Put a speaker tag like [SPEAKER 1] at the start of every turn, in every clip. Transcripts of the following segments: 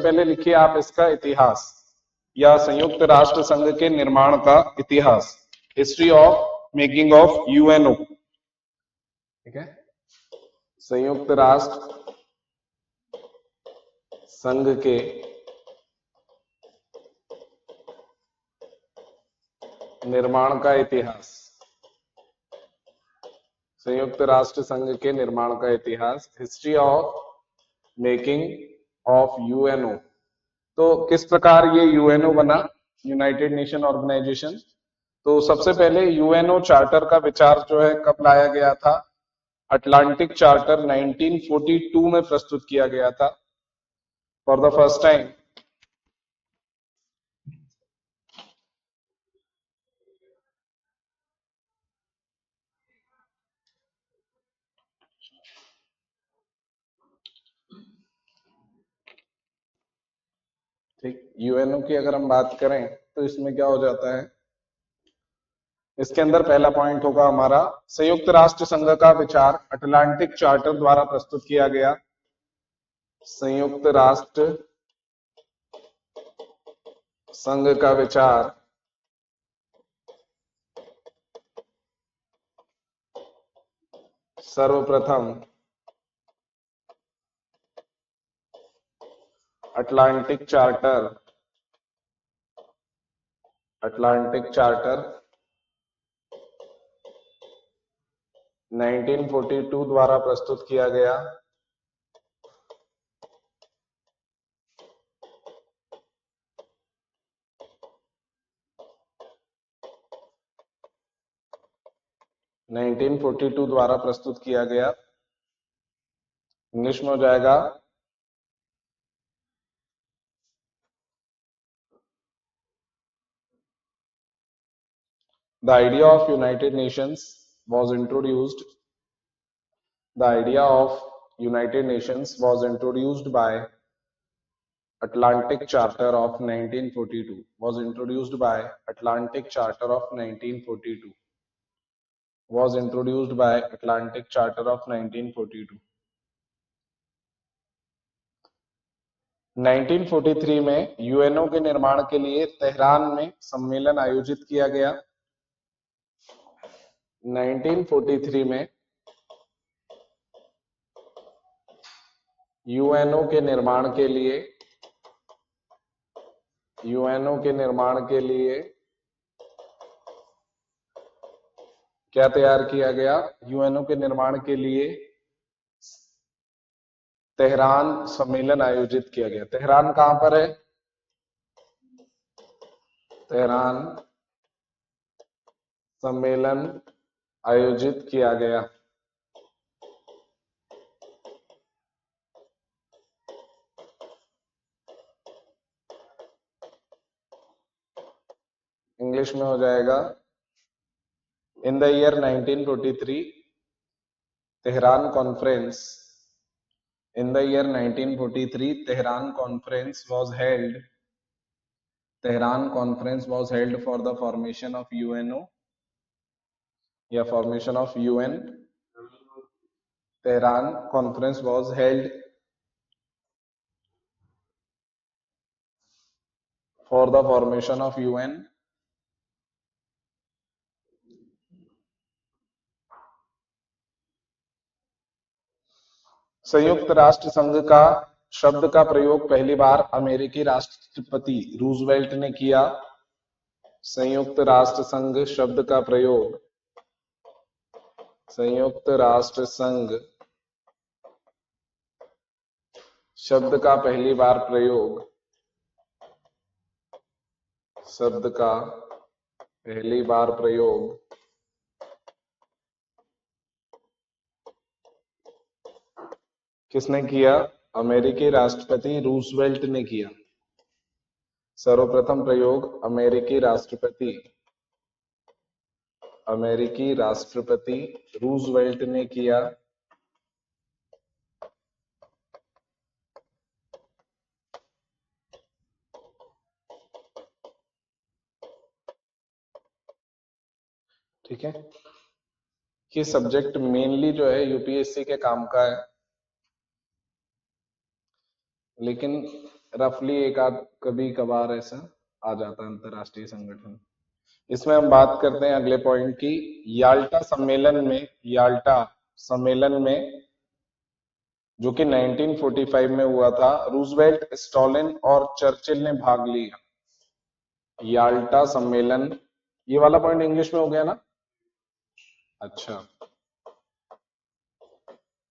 [SPEAKER 1] पहले लिखिए आप इसका इतिहास या संयुक्त राष्ट्र संघ के निर्माण का इतिहास, history of making of UNO. ठीक है, संयुक्त राष्ट्र संघ के निर्माण का इतिहास, संयुक्त राष्ट्र संघ के निर्माण का इतिहास, history of making of UNO. तो किस प्रकार ये यूएनओ बना, यूनाइटेड नेशन ऑर्गेनाइजेशन? तो सबसे पहले यूएनओ चार्टर का विचार जो है कब लाया गया था? अटलांटिक चार्टर 1942 में प्रस्तुत किया गया था फॉर द फर्स्ट टाइम। ठीक, यूएनओ की अगर हम बात करें तो इसमें क्या हो जाता है, इसके अंदर पहला पॉइंट होगा हमारा संयुक्त राष्ट्र संघ का विचार अटलांटिक चार्टर द्वारा प्रस्तुत किया गया। संयुक्त राष्ट्र संघ का विचार सर्वप्रथम अटलांटिक चार्टर 1942 द्वारा प्रस्तुत किया गया। द्वारा प्रस्तुत किया गया, इंग्लिश में हो जाएगा The idea of United Nations was introduced. The idea of United Nations was introduced by Atlantic Charter of 1942. Was introduced by Atlantic Charter of 1942. Was introduced by Atlantic Charter of 1942. 1943 में UNO के निर्माण के लिए Tehran में सम्मेलन आयोजित किया गया। 1943 में यूएनओ के निर्माण के लिए क्या तैयार किया गया? यूएनओ के निर्माण के लिए तेहरान सम्मेलन आयोजित किया गया। तेहरान कहां पर है? तेहरान सम्मेलन आयोजित किया गया। इंग्लिश में हो जाएगा in the year 1943 Tehran conference. In the year 1943 Tehran conference was held. Tehran conference was held for the formation of UNO या formation of UN. Tehran conference was held for the formation of UN. संयुक्त राष्ट्र संघ का शब्द का प्रयोग पहली बार अमेरिकी राष्ट्रपति रूजवेल्ट ने किया। संयुक्त राष्ट्र संघ शब्द का प्रयोग, संयुक्त राष्ट्र संघ शब्द का पहली बार प्रयोग, शब्द का पहली बार प्रयोग किसने किया? अमेरिकी राष्ट्रपति रूजवेल्ट ने किया। सर्वप्रथम प्रयोग अमेरिकी राष्ट्रपति रूजवेल्ट ने किया। ठीक है, ये सब्जेक्ट मेनली जो है यूपीएससी के काम का है, लेकिन रफली एक आध कभी कभार ऐसा आ जाता है अंतरराष्ट्रीय संगठन। इसमें हम बात करते हैं अगले पॉइंट की। याल्टा सम्मेलन में जो कि 1945 में हुआ था, रूजवेल्ट, स्टॉलिन और चर्चिल ने भाग लिया। याल्टा सम्मेलन, ये वाला पॉइंट इंग्लिश में हो गया ना? अच्छा,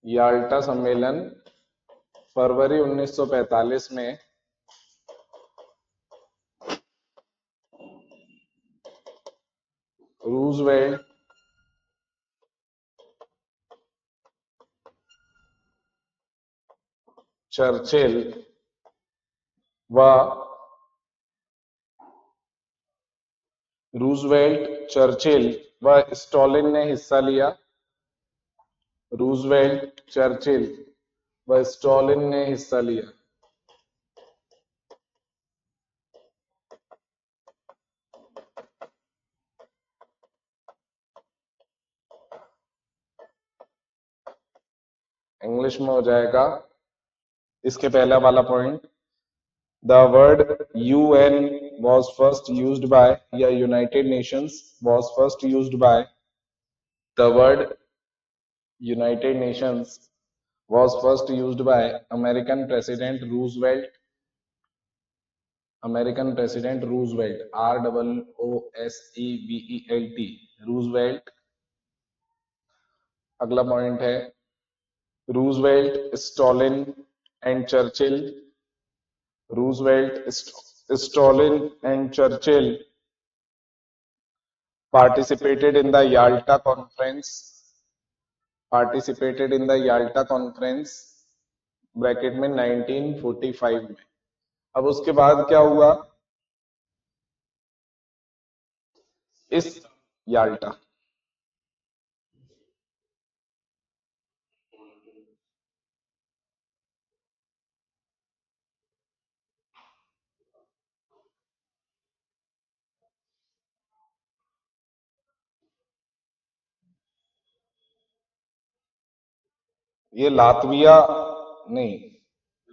[SPEAKER 1] याल्टा सम्मेलन फरवरी 1945 में रूजवेल्ट, चर्चिल व स्टॉलिन ने हिस्सा लिया। रूजवेल्ट, चर्चिल व स्टॉलिन ने हिस्सा लिया। इंग्लिश में हो जाएगा इसके पहला वाला point, the word UN was first used by, या United Nations was first used by, the word United Nations was first used by American President Roosevelt, ROOSEVELT, Roosevelt. अगला पॉइंट है Roosevelt, Stalin and Churchill, Roosevelt, Stalin and Churchill participated in the Yalta conference, bracket में 1945 में। अब उसके बाद क्या हुआ? इस याल्टा, ये लातविया नहीं,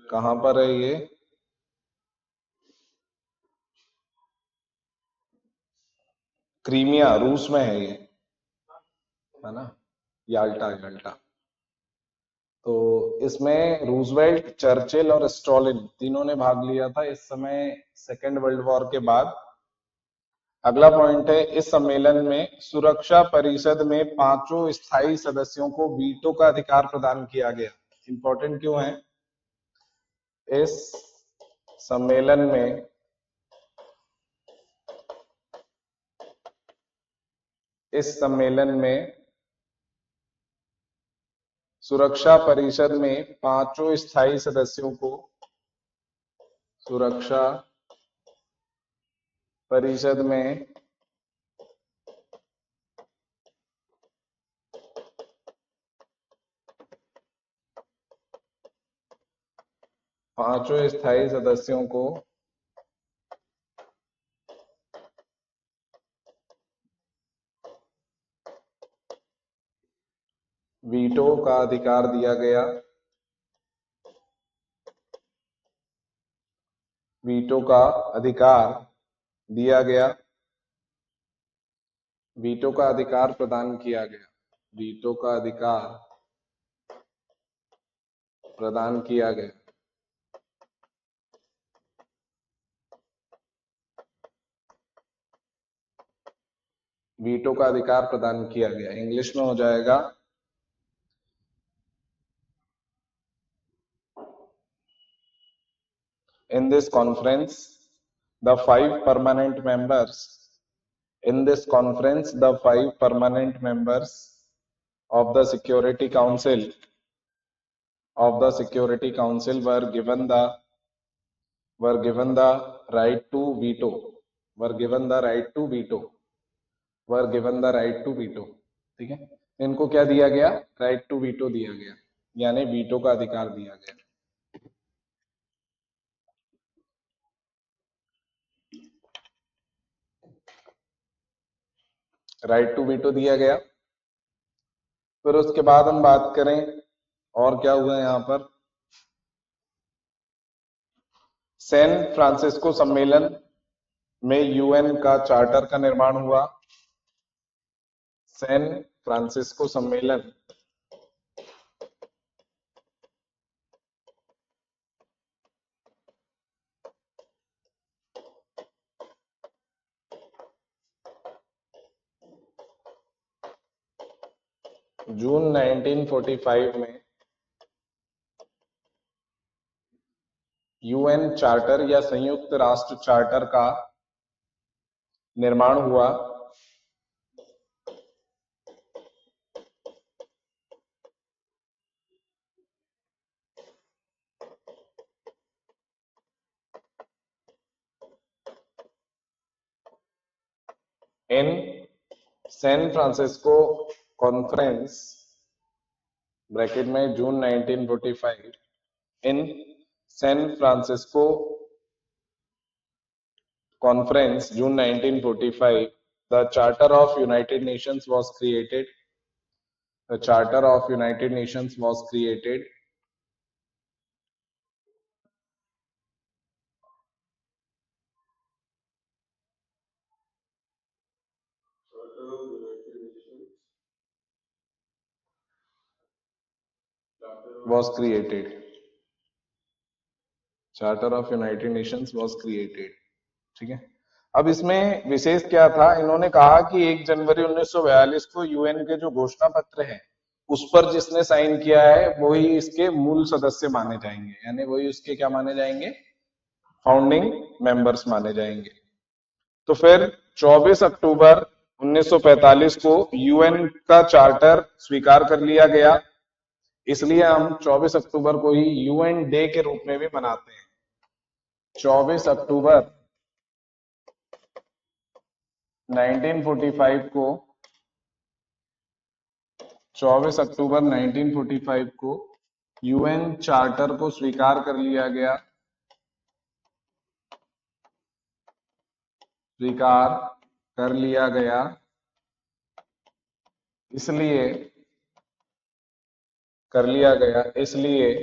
[SPEAKER 1] कहां पर है ये? क्रीमिया, रूस में है ये, है ना? याल्टा। तो इसमें रूजवेल्ट, चर्चिल और स्टॉलिन तीनों ने भाग लिया था इस समय, सेकेंड वर्ल्ड वॉर के बाद। अगला पॉइंट है, इस सम्मेलन में सुरक्षा परिषद में पांचों स्थायी सदस्यों को वीटो का अधिकार प्रदान किया गया। इंपॉर्टेंट क्यों है? इस सम्मेलन में सुरक्षा परिषद में पांचों स्थायी सदस्यों को, सुरक्षा परिषद में पांचों स्थायी सदस्यों को वीटो का अधिकार दिया गया। वीटो का अधिकार दिया गया, वीटो का अधिकार प्रदान किया गया, वीटो का अधिकार प्रदान किया गया। वीटो का अधिकार प्रदान किया गया, इंग्लिश में हो जाएगा in this conference the five permanent members of the security council were given the right to veto, ठीक है? इनको क्या दिया गया? राइट टू वीटो दिया गया, यानी वीटो का अधिकार दिया गया। राइट टू वीटो दिया गया। फिर उसके बाद हम बात करें और क्या हुआ यहाँ पर। सैन फ्रांसिस्को सम्मेलन में यूएन का चार्टर का निर्माण हुआ। सैन फ्रांसिस्को सम्मेलन जून 1945 में यूएन चार्टर या संयुक्त राष्ट्र चार्टर का निर्माण हुआ। In San Francisco conference bracket में June 1945 in San Francisco conference June 1945 the charter of United Nations was created. The charter of United Nations was created. Was created. Charter of United Nations was created. ठीक है। अब इसमें विशेष क्या था, इन्होंने कहा कि 1 जनवरी 1942 को यूएन के जो घोषणा पत्र है उस पर जिसने साइन किया है वही इसके मूल सदस्य माने जाएंगे, यानी वही उसके क्या माने जाएंगे, फाउंडिंग मेंबर्स माने जाएंगे। तो फिर 24 अक्टूबर 1945 को यूएन का चार्टर स्वीकार कर लिया गया, इसलिए हम 24 अक्टूबर को ही यूएन डे के रूप में भी मनाते हैं। 24 अक्टूबर 1945 को 24 अक्टूबर 1945 को यूएन चार्टर को स्वीकार कर लिया गया, स्वीकार कर लिया गया, इसलिए कर लिया गया, इसलिए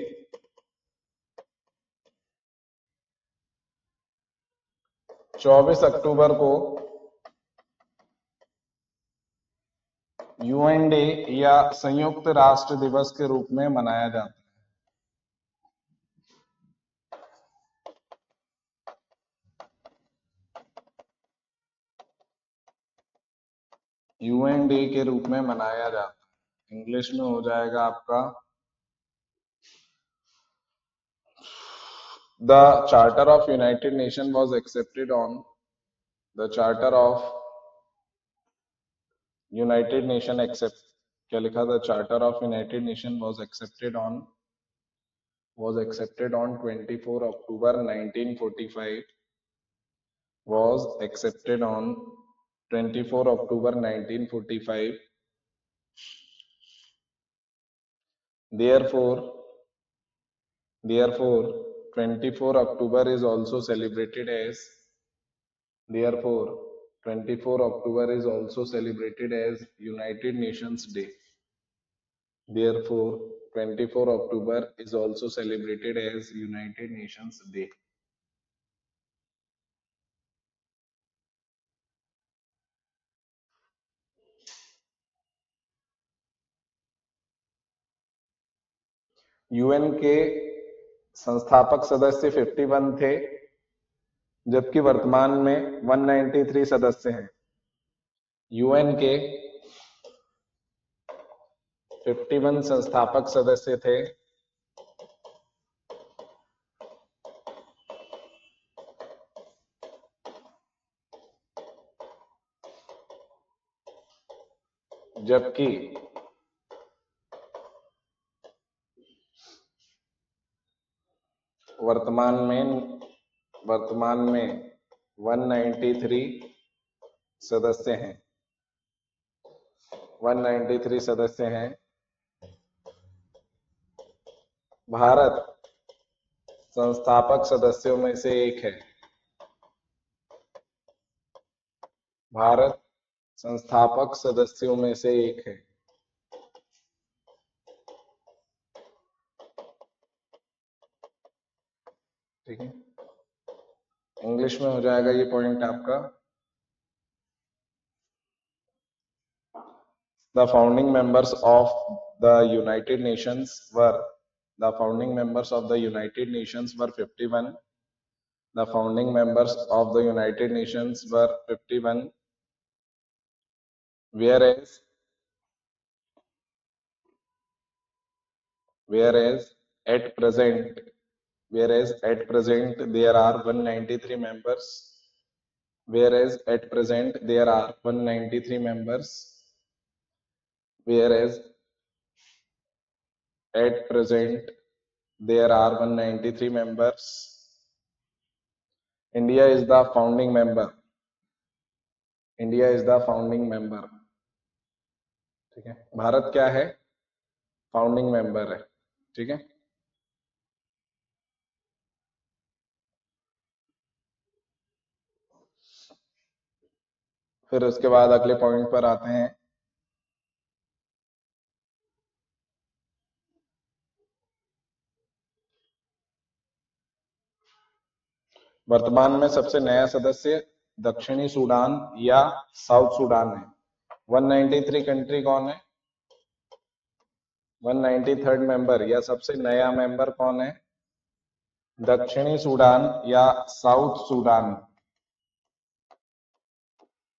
[SPEAKER 1] 24 अक्टूबर को यूएन डे या संयुक्त राष्ट्र दिवस के रूप में मनाया जाता है। यूएन डे के रूप में मनाया जाता है। इंग्लिश में हो जाएगा आपका The Charter of United Nations was accepted on the Charter of United Nation accept क्या लिखा था, Charter of United Nation was accepted on 24 October 1945 was accepted on 24 October 1945. Therefore 24 October is also celebrated as 24 October is also celebrated as United Nations Day. Therefore 24 October is also celebrated as United Nations Day. UN के संस्थापक सदस्य 51 थे, जबकि वर्तमान में 193 सदस्य हैं। UN के 51 संस्थापक सदस्य थे, जबकि वर्तमान में 193 सदस्य हैं, 193 सदस्य हैं। भारत संस्थापक सदस्यों में से एक है। भारत संस्थापक सदस्यों में से एक है। ठीक है। इंग्लिश में हो जाएगा ये पॉइंट आपका, the founding members of the United Nations were, the founding members of the United Nations were 51, the founding members of the United Nations were 51, whereas at present there are 193 members, whereas at present there are 193 members, whereas at present there are 193 members. India is the founding member, India is the founding member, ठीक है, भारत क्या है, founding member है, ठीक है। फिर उसके बाद अगले पॉइंट पर आते हैं, वर्तमान में सबसे नया सदस्य दक्षिणी सूडान या साउथ सूडान है। 193 कंट्री कौन है, 193rd मेंबर या सबसे नया मेंबर कौन है, दक्षिणी सूडान या साउथ सूडान,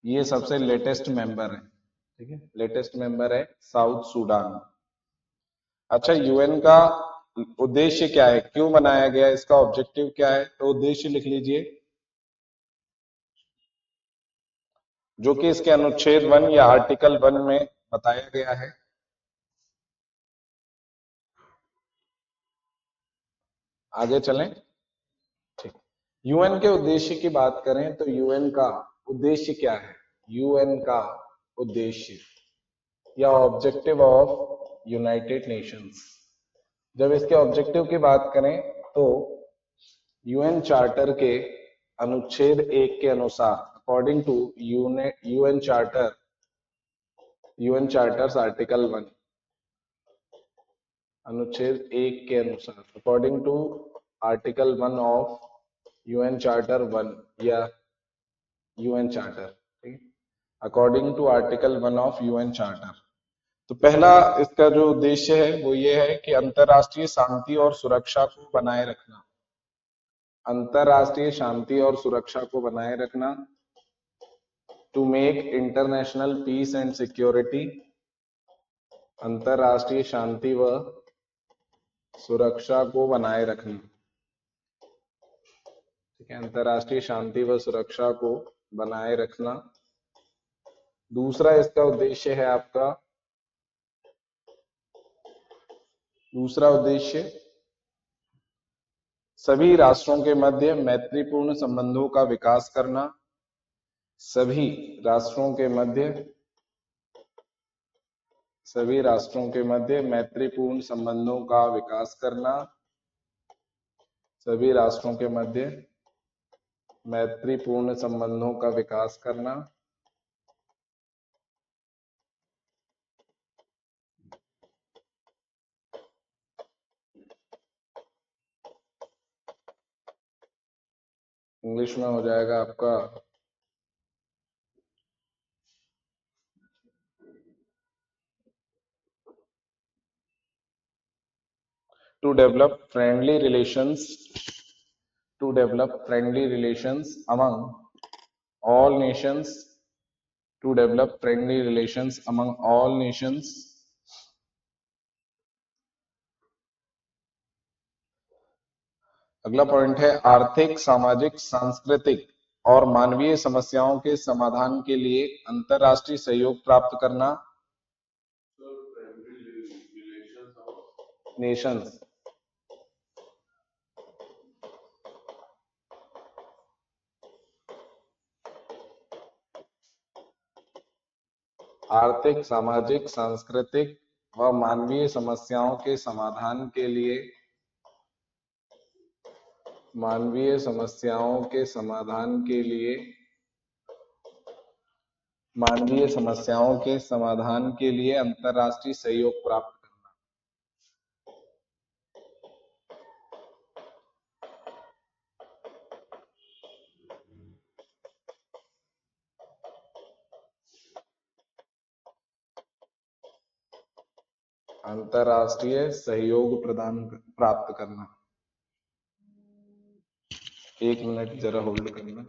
[SPEAKER 1] ये सबसे लेटेस्ट मेंबर है, ठीक है, लेटेस्ट मेंबर है साउथ सूडान। अच्छा, यूएन का उद्देश्य क्या है, क्यों बनाया गया, इसका ऑब्जेक्टिव क्या है, तो उद्देश्य लिख लीजिए, जो कि इसके अनुच्छेद 1 या आर्टिकल 1 में बताया गया है। आगे चलें, ठीक। यूएन के उद्देश्य की बात करें तो यूएन का उद्देश्य क्या है, यूएन का उद्देश्य या ऑब्जेक्टिव ऑफ यूनाइटेड नेशंस, जब इसके ऑब्जेक्टिव की बात करें तो यूएन चार्टर के अनुच्छेद 1 के अनुसार, according to UN charter, UN charters article 1, अनुच्छेद 1 के अनुसार, according to article 1 of UN charter 1 या यूएन चार्टर, ठीक है, according to article 1 of UN charter. तो पहला इसका जो उद्देश्य है वो ये है कि अंतरराष्ट्रीय शांति और सुरक्षा को बनाए रखना, अंतरराष्ट्रीय शांति और सुरक्षा को बनाए रखना, to make international peace and security, अंतरराष्ट्रीय शांति व सुरक्षा को बनाए रखना, ठीक है, अंतरराष्ट्रीय शांति व सुरक्षा को बनाए रखना। दूसरा इसका उद्देश्य है आपका, दूसरा उद्देश्य सभी राष्ट्रों के मध्य मैत्रीपूर्ण संबंधों का विकास करना, सभी राष्ट्रों के मध्य, सभी राष्ट्रों के मध्य मैत्रीपूर्ण संबंधों का विकास करना, सभी राष्ट्रों के मध्य मैत्रीपूर्ण संबंधों का विकास करना। इंग्लिश में हो जाएगा आपका, to develop friendly relations, to develop friendly relations among all nations, to develop friendly relations among all nations। अगला पॉइंट है आर्थिक, सामाजिक, सांस्कृतिक और मानवीय समस्याओं के समाधान के लिए अंतरराष्ट्रीय सहयोग प्राप्त करना, नेशंस, आर्थिक, सामाजिक, सांस्कृतिक व मानवीय समस्याओं के समाधान के लिए, मानवीय समस्याओं के समाधान के लिए, मानवीय समस्याओं के समाधान के लिए अंतरराष्ट्रीय सहयोग प्राप्त करना। अंतरराष्ट्रीय सहयोग प्रदान प्राप्त करना। 1 मिनट जरा होल्ड करना।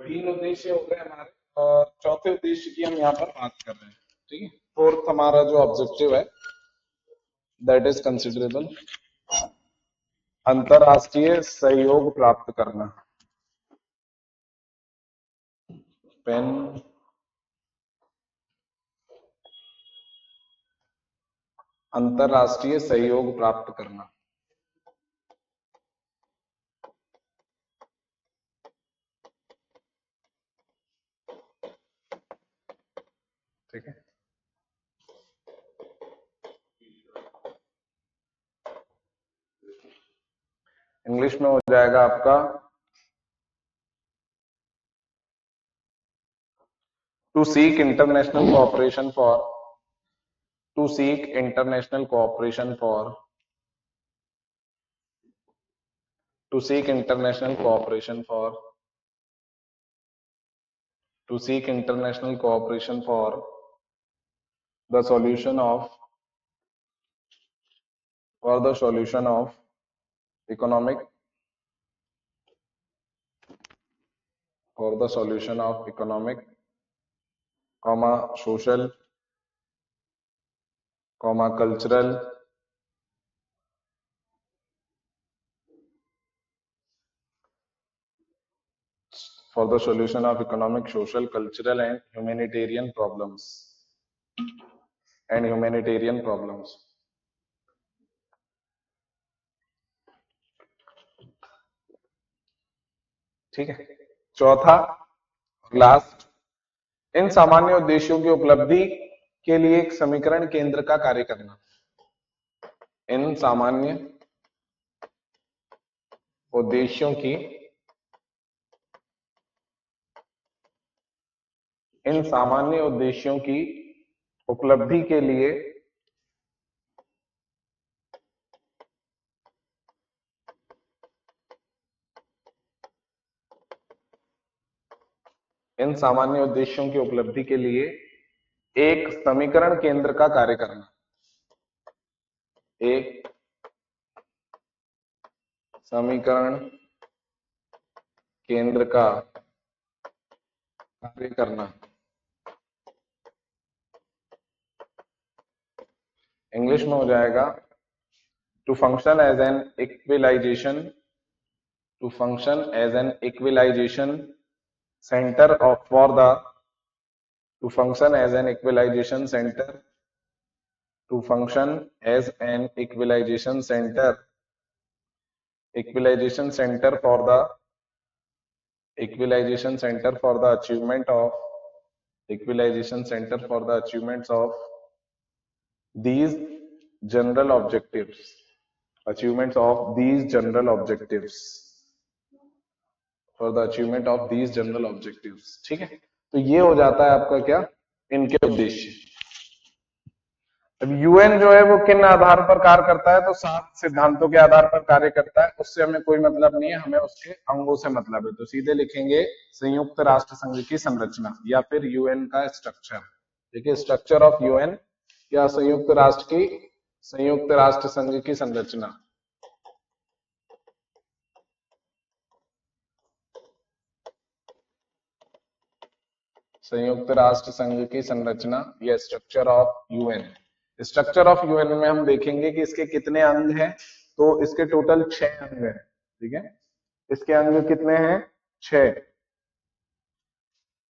[SPEAKER 1] तीन उद्देश्य हो गए हमारे और चौथे उद्देश्य की हम यहाँ पर बात कर रहे हैं। ठीक है, फोर्थ हमारा जो ऑब्जेक्टिव है दैट इज कंसिडरेबल, अंतरराष्ट्रीय सहयोग प्राप्त करना। पेन अंतरराष्ट्रीय सहयोग प्राप्त करना। ठीक है, इंग्लिश में हो जाएगा आपका to seek international cooperation for to seek international cooperation for to seek international cooperation for to seek international cooperation for the solution of for the solution of economic for the solution of economic social cultural for the solution of economic, social, cultural and humanitarian problems. ठीक है, चौथा last, इन सामान्य उद्देश्यों की उपलब्धि के लिए एक समीकरण केंद्र का कार्य करना। इन सामान्य उद्देश्यों की उपलब्धि के लिए एक समीकरण केंद्र का कार्य करना। एक समीकरण केंद्र का कार्य करना। इंग्लिश में हो जाएगा to function as an equalisation center for the to function as an equalization center for the achievement of these general objectives ठीक है, तो ये हो जाता है आपका क्या, इनके उद्देश्य। अब यूएन जो है वो किन आधार पर कार्य करता है, तो 7 सिद्धांतों के आधार पर कार्य करता है। उससे हमें कोई मतलब नहीं है, हमें उसके अंगों से मतलब है। तो सीधे लिखेंगे संयुक्त राष्ट्र संघ की संरचना या फिर यूएन का स्ट्रक्चर। देखिए, स्ट्रक्चर ऑफ यूएन या संयुक्त राष्ट्र संघ की संरचना। संयुक्त राष्ट्र संघ की संरचना या structure of UN. Structure of UN में हम देखेंगे कि इसके कितने अंग हैं, तो इसके टोटल 6 अंग हैं। ठीक है, इसके अंग कितने हैं, 6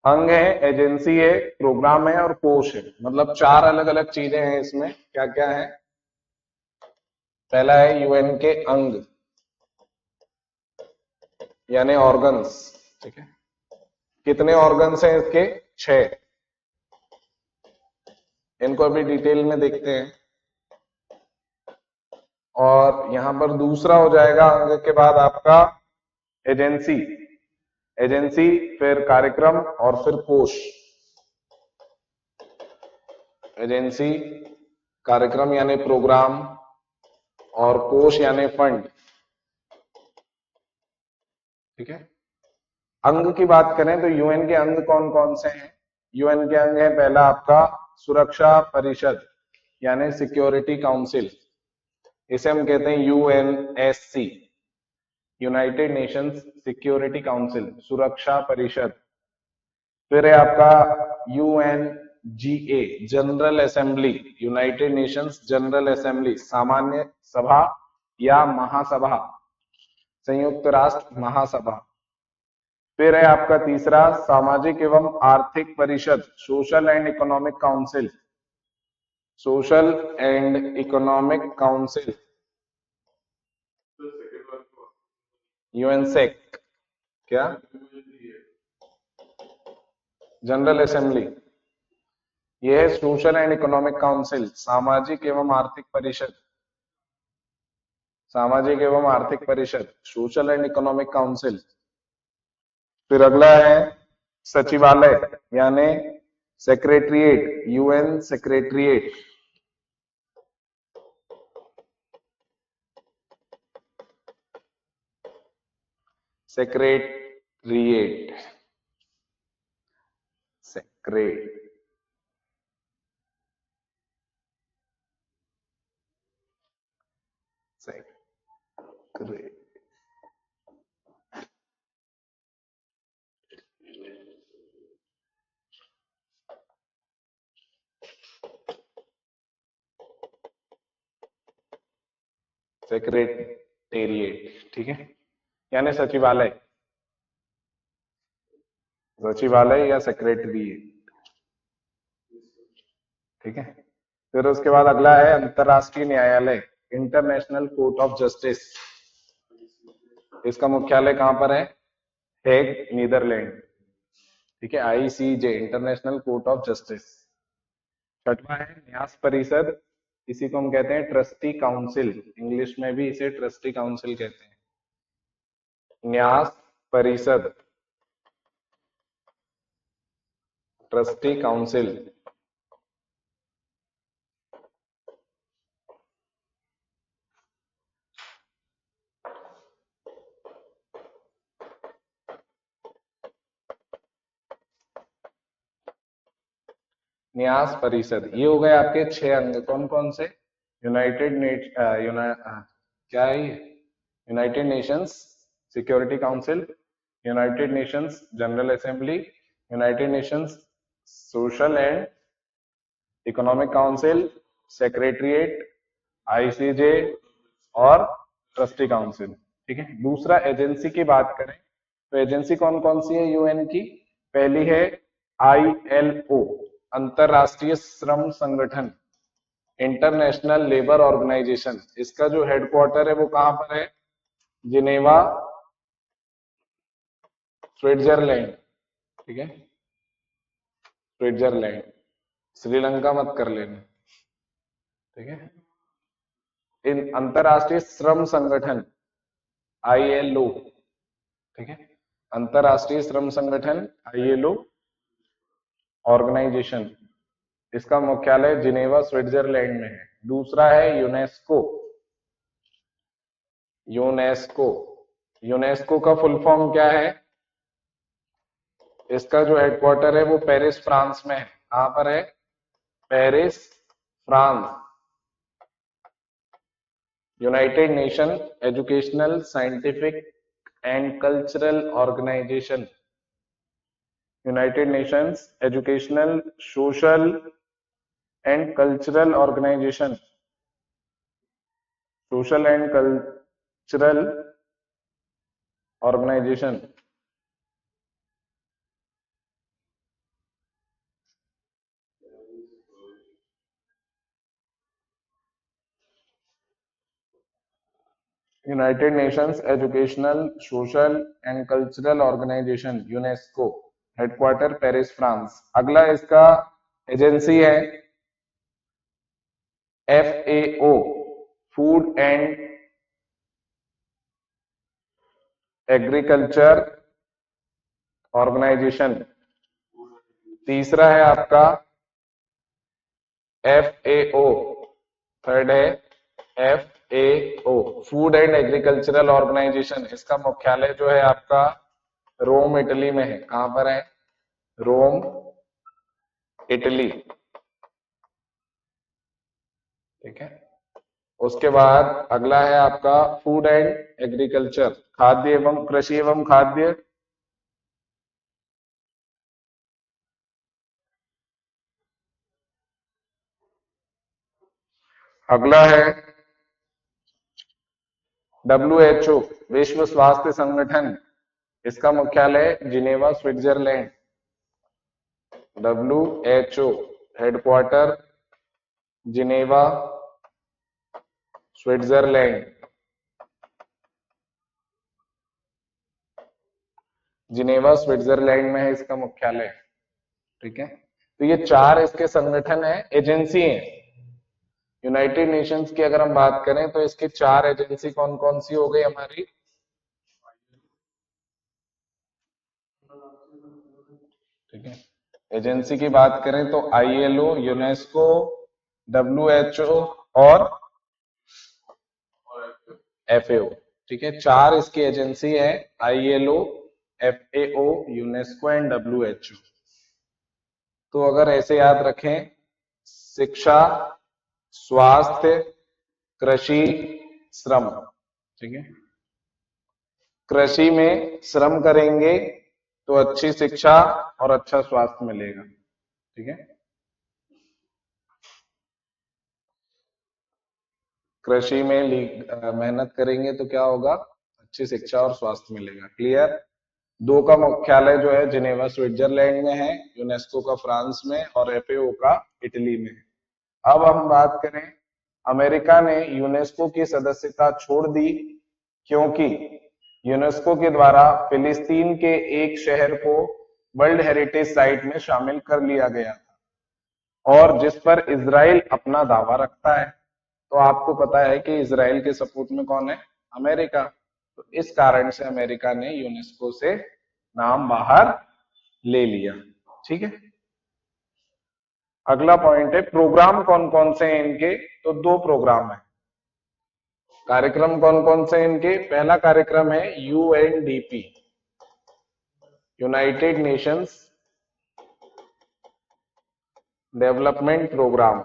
[SPEAKER 1] अंग है, एजेंसी है, प्रोग्राम है और कोष है। मतलब 4 अलग अलग चीजें हैं इसमें। क्या क्या है, पहला है यूएन के अंग यानी ऑर्गन्स। ठीक है, कितने ऑर्गन्स हैं इसके, 6। इनको अभी डिटेल में देखते हैं। और यहां पर दूसरा हो जाएगा अंग के बाद आपका एजेंसी, फिर कार्यक्रम और फिर कोष। एजेंसी, कार्यक्रम यानी प्रोग्राम और कोष यानी फंड। ठीक है, अंग की बात करें तो यूएन के अंग कौन कौन से हैं। यूएन के अंग है, पहला आपका सुरक्षा परिषद यानी सिक्योरिटी काउंसिल, इसे हम कहते हैं UNSC, United Nations security council, सुरक्षा परिषद। फिर है आपका UNGA, general assembly, United Nations general assembly, सामान्य सभा या महासभा, संयुक्त राष्ट्र महासभा। फिर है आपका तीसरा सामाजिक एवं आर्थिक परिषद, social and economic council, social and economic council, यूएनसेक, क्या जनरल असेंबली, यह है सोशल एंड इकोनॉमिक काउंसिल, सामाजिक एवं आर्थिक परिषद, सामाजिक एवं आर्थिक परिषद, सोशल एंड इकोनॉमिक काउंसिल। फिर अगला है सचिवालय यानी secretariat, UN secretariat, secretariat, secret, secret, secretariat, ठीक है, यानी सचिवालय, सचिवालय या सेक्रेटरिएट, ठीक है। फिर उसके बाद अगला है अंतरराष्ट्रीय न्यायालय, इंटरनेशनल कोर्ट ऑफ जस्टिस, इसका मुख्यालय कहां पर है? हेग, नीदरलैंड, ठीक है, ICJ, international court of justice. छठवां है न्यास परिषद, इसी को हम कहते हैं ट्रस्टी काउंसिल, इंग्लिश में भी इसे ट्रस्टी काउंसिल कहते हैं। न्यास परिषद, ट्रस्टी काउंसिल। न्यास परिषद, ये हो गए आपके 6 अंग, कौन कौन से? क्या है ये? United Nations security council, United Nations general assembly, United Nations social and economic council, secretariat, ICJ और ट्रस्टी काउंसिल, ठीक है। दूसरा एजेंसी की बात करें तो एजेंसी कौन कौन सी है यूएन की? पहली है आईएलओ, अंतरराष्ट्रीय श्रम संगठन, इंटरनेशनल लेबर ऑर्गेनाइजेशन, इसका जो हेडक्वार्टर है वो कहां पर है? जिनेवा, स्विट्जरलैंड, ठीक है, स्विट्जरलैंड, श्रीलंका मत कर लेना, ठीक है। इन अंतरराष्ट्रीय श्रम संगठन आईएलओ, ठीक है, अंतरराष्ट्रीय श्रम संगठन आईएलओ ऑर्गेनाइजेशन, इसका मुख्यालय जिनेवा स्विट्जरलैंड में है। दूसरा है यूनेस्को, यूनेस्को, यूनेस्को का फुल फॉर्म क्या है? इसका जो हेडक्वार्टर है वो पेरिस फ्रांस में है। कहां पर है? Paris, France. United Nation educational, scientific and cultural organisation, United Nations educational, social and cultural organisation, social and cultural organisation. United Nations educational, social and cultural organisation, UNESCO, headquarter Paris, France. अगला इसका agency है FAO, food and agriculture organisation. तीसरा है आपका FAO, third है FAO, food and agricultural organisation, इसका मुख्यालय जो है आपका रोम, इटली में है। कहां पर है? रोम, इटली, ठीक है। उसके बाद अगला है आपका फूड एंड एग्रीकल्चर, खाद्य एवं कृषि एवं खाद्य। अगला है WHO, विश्व स्वास्थ्य संगठन, इसका मुख्यालय Geneva Switzerland. WHO headquarter Geneva Switzerland. Geneva Switzerland में है इसका मुख्यालय। ठीक है, तो ये चार इसके संगठन है, एजेंसी है। यूनाइटेड नेशंस की अगर हम बात करें तो इसकी चार एजेंसी कौन कौन सी हो गई हमारी? ठीक है, एजेंसी की बात करें तो ILO, यूनेस्को, WHO और FAO। ठीक है, चार इसकी एजेंसी है, ILO, FAO, UNESCO and WHO। तो अगर ऐसे याद रखें, शिक्षा, स्वास्थ्य, कृषि, श्रम। ठीक है, कृषि में श्रम करेंगे तो अच्छी शिक्षा और अच्छा स्वास्थ्य मिलेगा। ठीक है, कृषि में मेहनत करेंगे तो क्या होगा? अच्छी शिक्षा और स्वास्थ्य मिलेगा। क्लियर? दो का मुख्यालय जो है जिनेवा स्विट्जरलैंड में है, यूनेस्को का फ्रांस में और FAO का इटली में है। अब हम बात करें, अमेरिका ने यूनेस्को की सदस्यता छोड़ दी क्योंकि यूनेस्को के द्वारा फिलिस्तीन के एक शहर को वर्ल्ड हेरिटेज साइट में शामिल कर लिया गया था और जिस पर इजराइल अपना दावा रखता है। तो आपको पता है कि इजराइल के सपोर्ट में कौन है? अमेरिका। तो इस कारण से अमेरिका ने यूनेस्को से नाम बाहर ले लिया। ठीक है, अगला पॉइंट है प्रोग्राम कौन कौन से हैं इनके? तो दो प्रोग्राम है। कार्यक्रम कौन कौन से इनके? पहला कार्यक्रम है UNDP, United Nations development programme.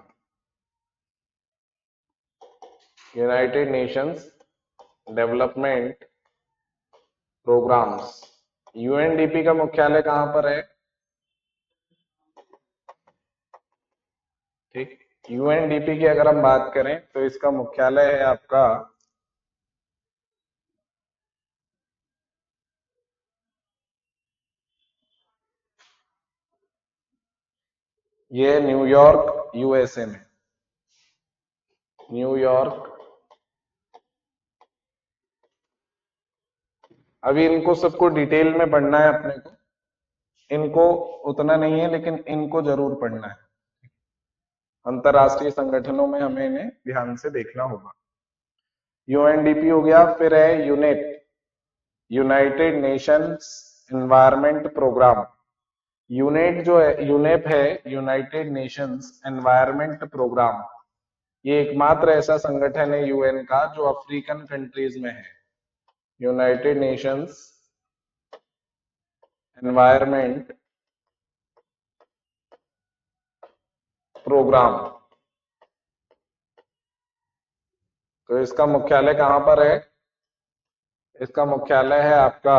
[SPEAKER 1] United Nations development programmes. UNDP का मुख्यालय कहां पर है? ठीक, UNDP की अगर हम बात करें तो इसका मुख्यालय है आपका ये न्यूयॉर्क USA में। न्यूयॉर्क। अभी इनको सबको डिटेल में पढ़ना है अपने को, इनको उतना नहीं है लेकिन इनको जरूर पढ़ना है। अंतरराष्ट्रीय संगठनों में हमें इन्हें ध्यान से देखना होगा। UNDP हो गया, फिर है UNEP, United Nations environment programme. यूनेट जो है, यूनेप है यूनाइटेड नेशंस एनवायरमेंट प्रोग्राम। ये एकमात्र ऐसा संगठन है UN का जो अफ्रीकन कंट्रीज में है। United Nations environment programme. तो इसका मुख्यालय कहां पर है? इसका मुख्यालय है आपका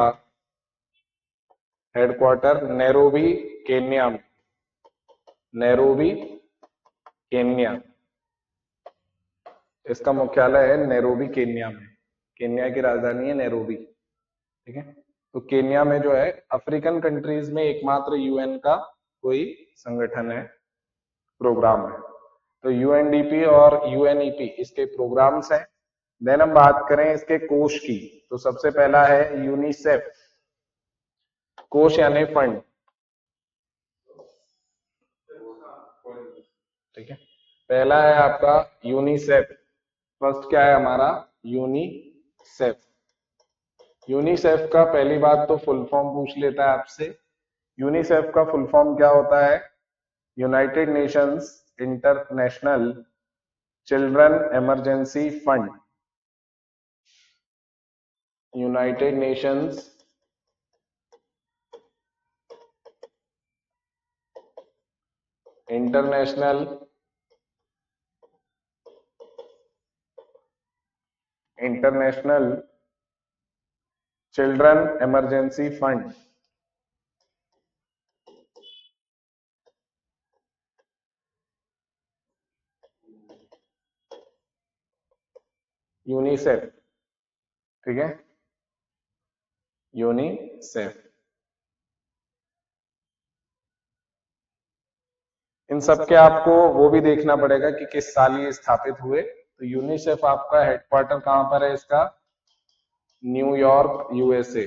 [SPEAKER 1] हेडक्वार्टर नैरोबी, केन्या में। Nairobi, Kenya. इसका मुख्यालय है नैरोबी, केन्या में। केन्या की राजधानी है नैरोबी। ठीक है, तो केन्या में जो है अफ्रीकन कंट्रीज में एकमात्र UN का कोई संगठन है, प्रोग्राम है। तो UNDP और UNEP इसके प्रोग्राम्स हैं। देन हम बात करें इसके कोष की, तो सबसे पहला है यूनिसेफ। कोष यानी फंड। ठीक है, पहला है आपका यूनिसेफ। फर्स्ट क्या है हमारा? यूनिसेफ। यूनिसेफ का पहली बात तो फुल फॉर्म पूछ लेता है आपसे। यूनिसेफ का फुल फॉर्म क्या होता है? United Nations international children emergency fund. United Nations international international children emergency fund, UNICEF, ठीक है, यूनिसेफ। इन सब के आपको वो भी देखना पड़ेगा कि किस साल ये स्थापित हुए। तो यूनिसेफ आपका हेडक्वार्टर कहां पर है इसका? New York, USA.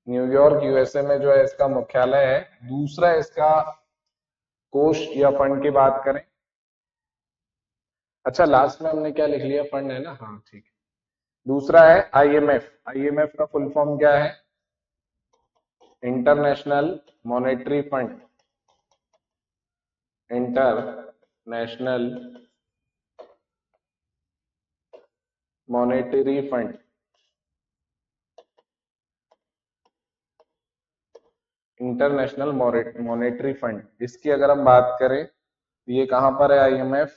[SPEAKER 1] न्यूयॉर्क, यूएसए में जो है इसका मुख्यालय है। दूसरा इसका कोष या फंड की बात करें, अच्छा लास्ट में हमने क्या लिख लिया, फंड है ना, हाँ ठीक है। दूसरा है आईएमएफ। आईएमएफ का फुल फॉर्म क्या है? International monetary fund, international monetary fund, international monetary fund. इसकी अगर हम बात करें तो ये कहां पर है आईएमएफ?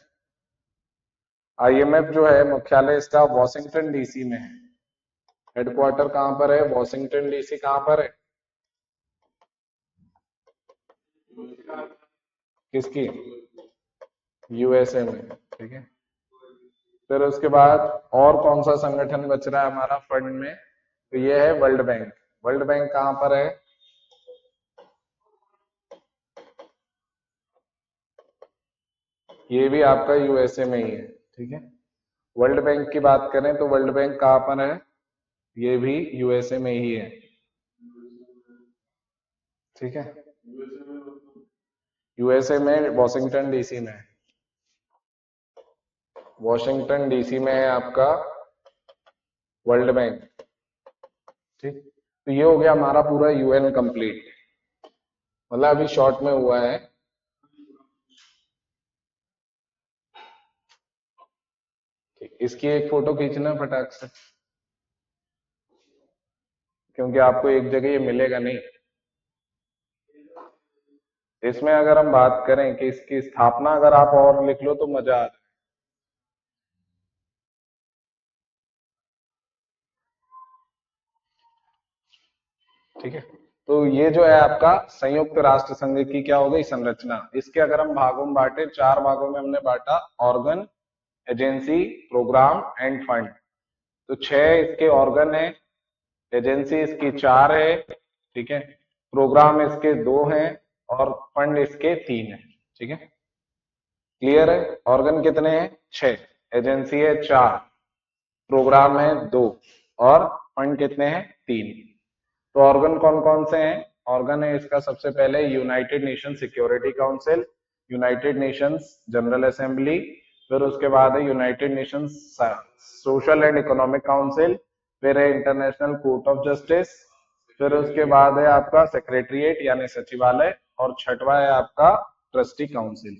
[SPEAKER 1] आईएमएफ जो है मुख्यालय इसका वॉशिंगटन डीसी में है। हेडक्वार्टर कहां पर है? वॉशिंगटन डीसी कहां पर है? किसकी? यूएसए में, ठीक है। फिर उसके बाद और कौन सा संगठन बच रहा है हमारा फंड में? तो ये है वर्ल्ड बैंक। वर्ल्ड बैंक कहां पर है? ये भी आपका यूएसए में ही है, ठीक है। वर्ल्ड बैंक की बात करें तो वर्ल्ड बैंक कहां पर है? ये भी यूएसए में ही है, ठीक है। यूएसए में वॉशिंगटन डीसी में है। वॉशिंगटन डीसी में है आपका वर्ल्ड बैंक, ठीक। तो ये हो गया हमारा पूरा यूएन कंप्लीट, मतलब अभी शॉर्ट में हुआ है। इसकी एक फोटो खींचना फटाक से, क्योंकि आपको एक जगह ये मिलेगा नहीं। इसमें अगर हम बात करें कि इसकी स्थापना अगर आप और लिख लो तो मजा आ जाए। ठीक है, तो ये जो है आपका संयुक्त राष्ट्र संघ की क्या हो गई संरचना। इसके अगर हम भागों में बांटे, 4 भागों में हमने बांटा, organ, agency, programme and fund. तो 6 इसके ऑर्गन है, एजेंसी इसकी 4 है, ठीक है, प्रोग्राम इसके 2 हैं और फंड इसके 3 है, ठीक है। क्लियर है? ऑर्गन कितने हैं? 6, एजेंसी है 4, प्रोग्राम है 2 और फंड कितने हैं? 3। तो ऑर्गन कौन कौन से हैं? ऑर्गन है इसका सबसे पहले United nation security council, United Nations general assembly, फिर उसके बाद है United Nations social and economic council, फिर है इंटरनेशनल कोर्ट ऑफ जस्टिस, फिर उसके बाद है आपका सेक्रेटरिएट यानी सचिवालय, और छठवा है आपका ट्रस्टी काउंसिल।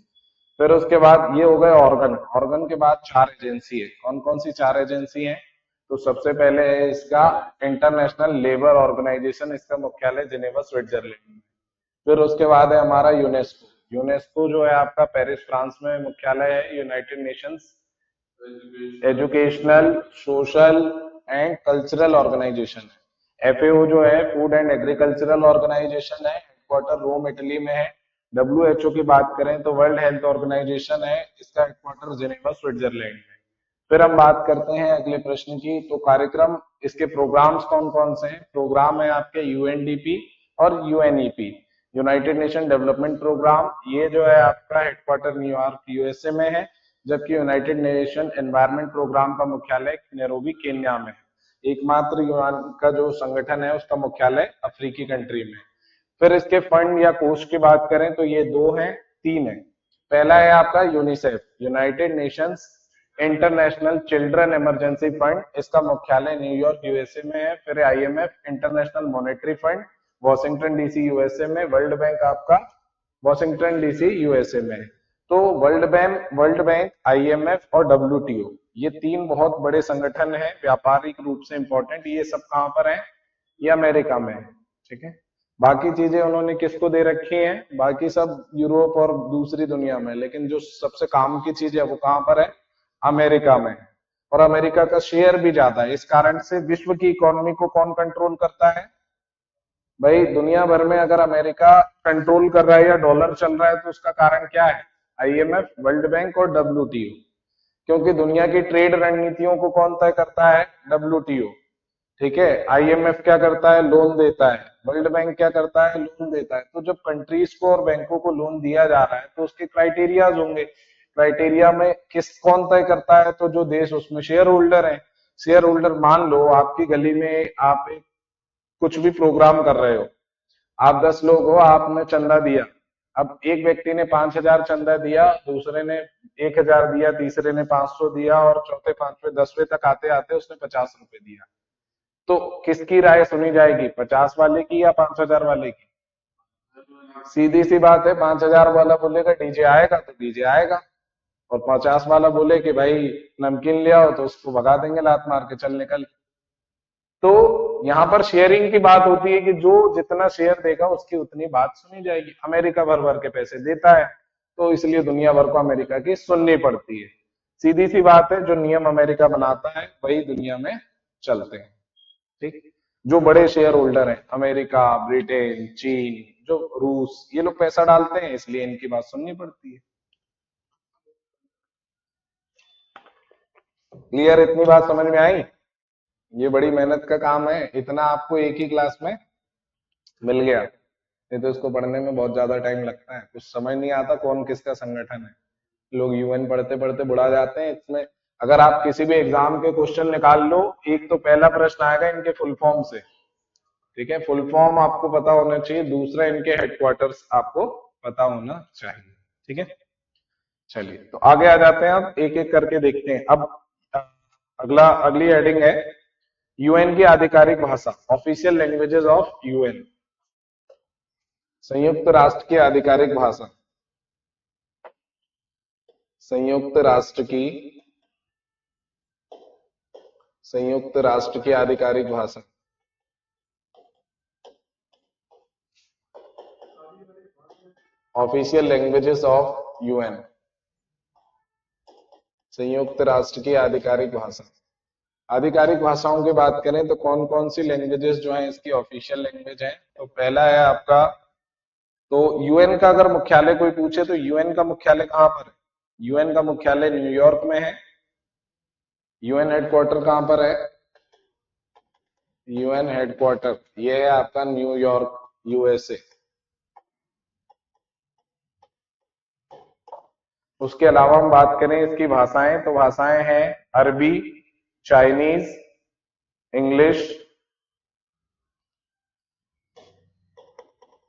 [SPEAKER 1] फिर उसके बाद ये हो गए ऑर्गन। ऑर्गन के बाद 4 एजेंसी है। कौन कौन सी 4 एजेंसी हैं? तो सबसे पहले है इसका इंटरनेशनल लेबर ऑर्गेनाइजेशन, इसका मुख्यालय जिनेवा स्विट्जरलैंड में। फिर उसके बाद है हमारा यूनेस्को। यूनेस्को जो है आपका पेरिस फ्रांस में मुख्यालय है। United Nations educational, social and cultural organisation है। एफएओ जो है फूड एंड एग्रीकल्चरल ऑर्गेनाइजेशन है, हेडक्वार्टर रोम इटली में है। डब्ल्यूएचओ की बात करें तो वर्ल्ड हेल्थ ऑर्गेनाइजेशन है, इसका हेडक्वार्टर जिनेवा स्विट्जरलैंड में। फिर हम बात करते हैं अगले प्रश्न की। तो कार्यक्रम, इसके प्रोग्राम्स कौन कौन से हैं? प्रोग्राम है आपके यूएनडीपी और UNEP, United Nation development programme. ये जो है आपका हेडक्वार्टर न्यूयॉर्क यूएसए में है, जबकि यूनाइटेड नेशन एनवायरमेंट प्रोग्राम का मुख्यालय नैरोबी केन्या में है। एकमात्र यूएन का जो संगठन है उसका मुख्यालय अफ्रीकी कंट्री में। फिर इसके फंड या कोष की बात करें तो ये 2 हैं, 3 है। पहला है आपका UNICEF, United Nations international children emergency fund, इसका मुख्यालय न्यूयॉर्क यूएसए में है। फिर IMF international monetary fund, Washington DC USA में। वर्ल्ड बैंक आपका वॉशिंगटन डीसी यूएसए में। तो वर्ल्ड बैंक, आईएमएफ और डब्ल्यूटीओ, ये 3 बहुत बड़े संगठन हैं, व्यापारिक रूप से इंपॉर्टेंट। ये सब कहां पर है? ये अमेरिका में है, ठीक है। बाकी चीजें उन्होंने किसको दे रखी हैं, बाकी सब यूरोप और दूसरी दुनिया में, लेकिन जो सबसे काम की चीज है वो कहाँ पर है, अमेरिका में। और अमेरिका का शेयर भी ज्यादा है। इस कारण से विश्व की इकोनॉमी को कौन कंट्रोल करता है, भाई दुनिया भर में अगर अमेरिका कंट्रोल कर रहा है या डॉलर चल रहा है तो उसका कारण क्या है, आईएमएफ, वर्ल्ड बैंक और डब्ल्यूटीओ। क्योंकि दुनिया की ट्रेड रणनीतियों को कौन तय करता है, डब्ल्यूटीओ। ठीक है, आईएमएफ क्या करता है, लोन देता है, वर्ल्ड बैंक क्या करता है, लोन देता है। तो जब कंट्रीज को और बैंकों को लोन दिया जा रहा है तो उसके क्राइटेरियाज होंगे। क्राइटेरिया में किस कौन तय करता है, तो जो देश उसमें शेयर होल्डर है। शेयर होल्डर, मान लो आपकी गली में आप एक कुछ भी प्रोग्राम कर रहे हो, आप 10 लोग हो, आपने चंदा दिया। अब एक व्यक्ति ने 5,000 चंदा दिया, दूसरे ने 1,000 दिया, तीसरे ने 500 दिया और चौथे, पांचवें, 10वें तक आते आते उसने 50 रुपए दिया। तो किसकी राय सुनी जाएगी, 50 वाले की या 5,000 वाले की? सीधी सी बात है, 5,000 वाला बोलेगा डीजे आएगा तो डीजे आएगा, और 50 वाला बोले कि भाई नमकीन ले आओ तो उसको भगा देंगे लात मार के, चल निकल। तो यहाँ पर शेयरिंग की बात होती है कि जो जितना शेयर देगा उसकी उतनी बात सुनी जाएगी। अमेरिका भर भर के पैसे देता है तो इसलिए दुनिया भर को अमेरिका की सुननी पड़ती है। सीधी सी बात है, जो नियम अमेरिका बनाता है वही दुनिया में चलते हैं। ठीक, जो बड़े शेयर होल्डर हैं, अमेरिका, ब्रिटेन, चीन, जो रूस, ये लोग पैसा डालते हैं इसलिए इनकी बात सुननी पड़ती है। क्लियर, इतनी बात समझ में आई? ये बड़ी मेहनत का काम है, इतना आपको एक ही क्लास में मिल गया, नहीं तो इसको पढ़ने में बहुत ज्यादा टाइम लगता है, कुछ समझ नहीं आता कौन किसका संगठन है। लोग यूएन पढ़ते पढ़ते बुढ़ा जाते हैं इसमें। अगर आप किसी भी एग्जाम के क्वेश्चन निकाल लो, एक तो पहला प्रश्न आएगा इनके फुल फॉर्म से। ठीक है, फुल फॉर्म आपको पता होना चाहिए, दूसरा इनके हेडक्वार्टर्स आपको पता होना चाहिए। ठीक है, चलिए तो आगे आ जाते हैं, अब एक एक करके देखते हैं। अब अगली हेडिंग है यूएन की आधिकारिक भाषा, ऑफिशियल लैंग्वेजेस ऑफ यूएन। संयुक्त राष्ट्र की आधिकारिक भाषा, संयुक्त राष्ट्र की आधिकारिक भाषा। ऑफिशियल लैंग्वेजेस ऑफ यूएन, संयुक्त राष्ट्र की आधिकारिक भाषा। आधिकारिक भाषाओं की बात करें तो कौन कौन सी लैंग्वेजेस जो है इसकी ऑफिशियल लैंग्वेज है, तो पहला है आपका, तो यूएन का अगर मुख्यालय कोई पूछे तो यूएन का मुख्यालय कहां पर है, यूएन का मुख्यालय न्यूयॉर्क में है। यूएन हेडक्वार्टर कहां पर है, यूएन हेडक्वार्टर ये है आपका न्यूयॉर्क, यूएसए। उसके अलावा हम बात करें इसकी भाषाएं, तो भाषाएं हैं अरबी, चाइनीज, इंग्लिश।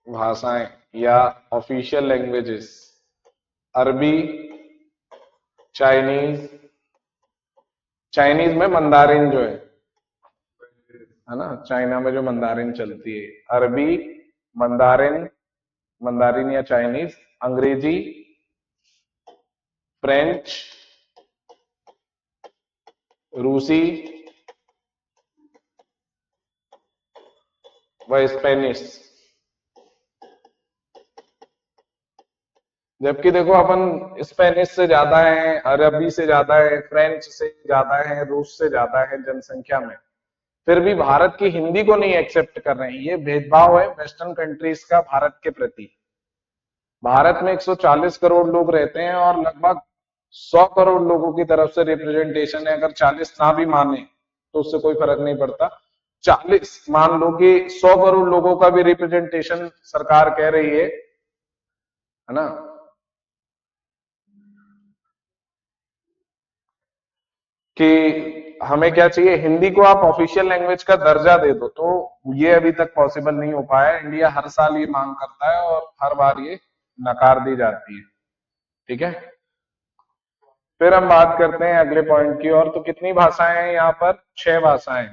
[SPEAKER 1] भाषाएं या ऑफिशियल लैंग्वेजेस, अरबी, चाइनीज, चाइनीज में मंदारिन जो है ना, चाइना में जो मंदारिन चलती है, अरबी, मंदारिन, मंदारिन या चाइनीज, अंग्रेजी, फ्रेंच, रूसी व स्पेनिश। जबकि देखो अपन स्पेनिश से ज्यादा है, अरबी से ज्यादा है, फ्रेंच से ज्यादा है, रूस से ज्यादा है जनसंख्या में, फिर भी भारत की हिंदी को नहीं एक्सेप्ट कर रहे हैं। ये भेदभाव है वेस्टर्न कंट्रीज का भारत के प्रति। भारत में 140 करोड़ लोग रहते हैं और लगभग 100 करोड़ लोगों की तरफ से रिप्रेजेंटेशन है। अगर 40 ना भी माने तो उससे कोई फर्क नहीं पड़ता, 40 मान लो कि 100 करोड़ लोगों का भी रिप्रेजेंटेशन सरकार कह रही है ना। कि हमें क्या चाहिए, हिंदी को आप ऑफिशियल लैंग्वेज का दर्जा दे दो, तो ये अभी तक पॉसिबल नहीं हो पाया। इंडिया हर साल ये मांग करता है और हर बार ये नकार दी जाती है। ठीक है, फिर हम बात करते हैं अगले पॉइंट की और, तो कितनी भाषाएं हैं यहाँ पर, 6 भाषाएं,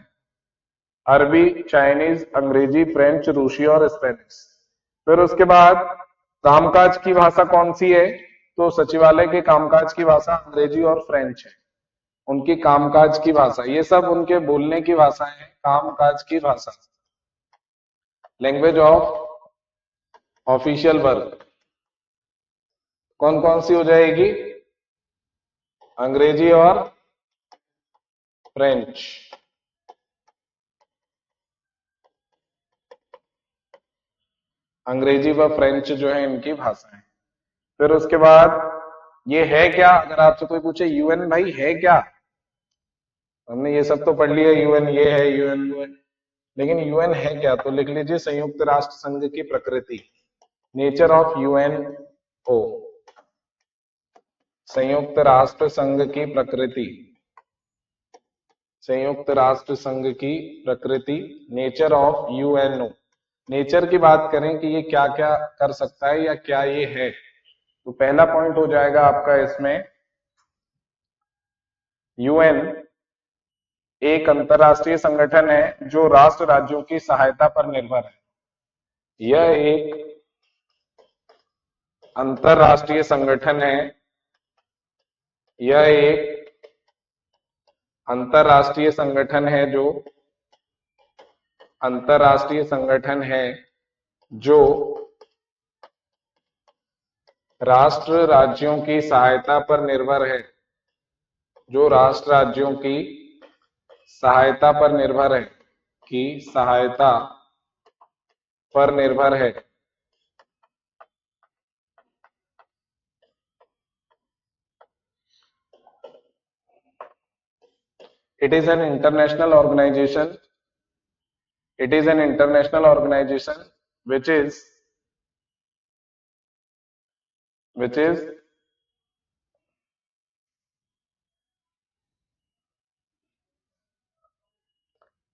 [SPEAKER 1] अरबी, चाइनीज, अंग्रेजी, फ्रेंच, रूसी और स्पेनिश। फिर उसके बाद कामकाज की भाषा कौन सी है, तो सचिवालय के कामकाज की भाषा अंग्रेजी और फ्रेंच है, उनकी कामकाज की भाषा। ये सब उनके बोलने की भाषाएं हैं, कामकाज की भाषा। लैंग्वेज ऑफ ऑफिशियल वर्क कौन कौन सी हो जाएगी? अंग्रेजी और फ्रेंच। अंग्रेजी व फ्रेंच जो है इनकी भाषाएं। फिर उसके बाद ये है क्या, अगर आपसे कोई पूछे यूएन भाई है क्या, हमने ये सब तो पढ़ लिया, यूएन ये है, यूएन वो है, लेकिन यूएन है क्या? तो लिख लीजिए संयुक्त राष्ट्र संघ की प्रकृति, नेचर ऑफ यूएनओ, संयुक्त राष्ट्र संघ की प्रकृति, संयुक्त राष्ट्र संघ की प्रकृति, नेचर ऑफ यूएनओ। नेचर की बात करें कि ये क्या क्या कर सकता है या क्या ये है, तो पहला पॉइंट हो जाएगा आपका इसमें, यूएन एक अंतरराष्ट्रीय संगठन है जो राष्ट्र राज्यों की सहायता पर निर्भर है। यह एक अंतरराष्ट्रीय संगठन है, यह एक अंतरराष्ट्रीय संगठन है जो अंतरराष्ट्रीय संगठन है जो राष्ट्र राज्यों की सहायता पर निर्भर है, जो राष्ट्र राज्यों की सहायता पर निर्भर है, की सहायता पर निर्भर है। It is an international organization. It is an international organization which is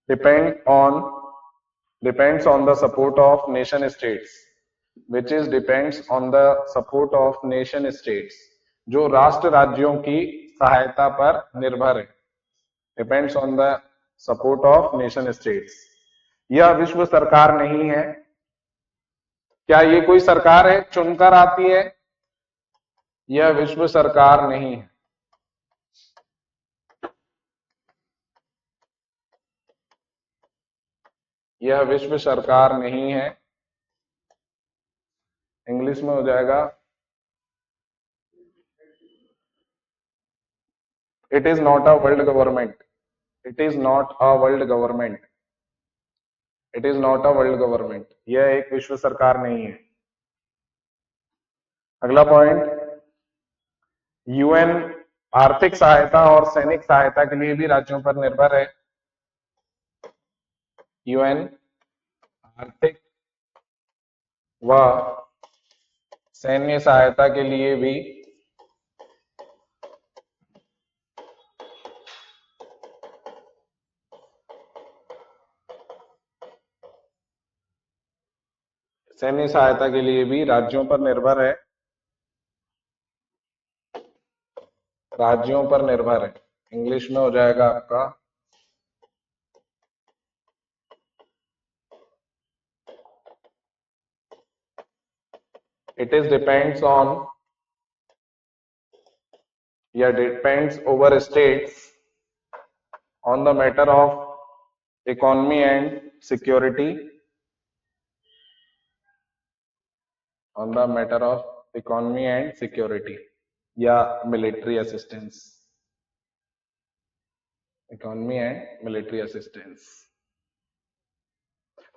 [SPEAKER 1] depends on the support of nation states, which is depends on the support of nation states, जो राष्ट्र राज्यों की सहायता पर निर्भर है, depends on the support of nation states। यह विश्व सरकार नहीं है। क्या ये कोई सरकार है चुनकर आती है? यह विश्व सरकार नहीं है। यह विश्व सरकार नहीं है, इंग्लिश में हो जाएगा it is not a world government, it is not a world government, it is not a world government, यह एक विश्व सरकार नहीं है। अगला पॉइंट, यूएन आर्थिक सहायता और सैनिक सहायता के लिए भी राज्यों पर निर्भर है। यूएन आर्थिक व सैन्य सहायता के लिए भी राज्यों पर निर्भर है, राज्यों पर निर्भर है। इंग्लिश में हो जाएगा आपका it is depends on या depends over states on the matter of economy and security, on the matter of economy and security या military assistance, economy and military assistance।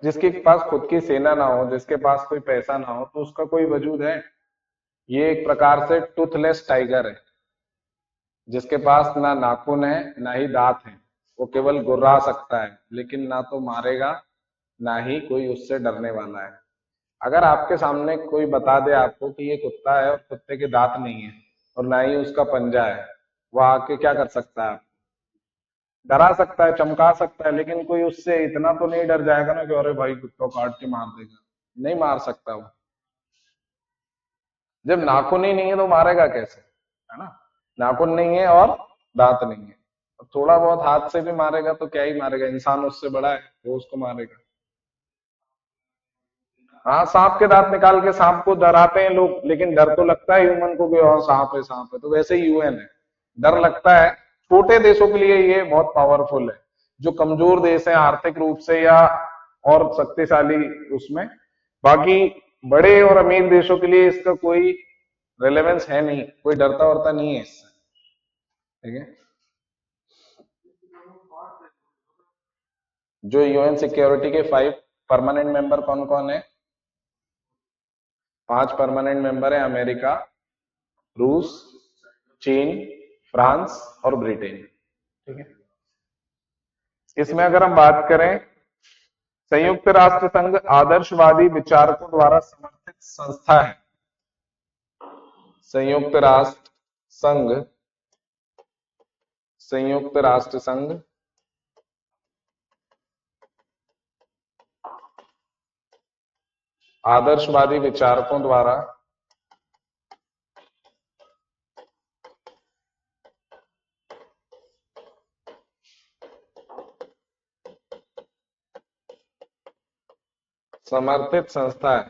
[SPEAKER 1] जिसके पास खुद की सेना ना हो, जिसके पास कोई पैसा ना हो, तो उसका कोई वजूद है? ये एक प्रकार से टूथलेस टाइगर है, जिसके पास ना नाखून है ना ही दांत है, वो केवल गुर्रा सकता है, लेकिन ना तो मारेगा ना ही कोई उससे डरने वाला है। अगर आपके सामने कोई बता दे आपको कि ये कुत्ता है और कुत्ते के दांत नहीं है और ना ही उसका पंजा है, वो आके क्या कर सकता है? डरा सकता है, चमका सकता है, लेकिन कोई उससे इतना तो नहीं डर जाएगा ना कि अरे भाई कुत्ता काट के मार देगा। नहीं मार सकता वो। जब नाखून ही नहीं है तो मारेगा कैसे, है ना? नाखून नहीं है और दांत नहीं है, थोड़ा बहुत हाथ से भी मारेगा तो क्या ही मारेगा, इंसान उससे बड़ा है, वो उसको मारेगा। हाँ, सांप के दांत निकाल के सांप को डराते हैं लोग, लेकिन डर तो लगता है ह्यूमन को कि हाँ सांप है सांप है, तो वैसे ही यूएन है, डर लगता है। छोटे देशों के लिए ये बहुत पावरफुल है, जो कमजोर देश है आर्थिक रूप से या और शक्तिशाली उसमें। बाकी बड़े और अमीर देशों के लिए इसका कोई रेलेवेंस है नहीं, कोई डरता वरता नहीं है इससे, ठीक है। जो यूएन सिक्योरिटी के 5 परमानेंट मेंबर कौन कौन है? 5 परमानेंट मेंबर है, अमेरिका, रूस, चीन, फ्रांस और ब्रिटेन, ठीक है। इसमें अगर हम बात करें, संयुक्त राष्ट्र संघ आदर्शवादी विचारकों द्वारा समर्थित संस्था है। संयुक्त राष्ट्र संघ, संयुक्त राष्ट्र संघ आदर्शवादी विचारकों द्वारा समर्थित संस्था है।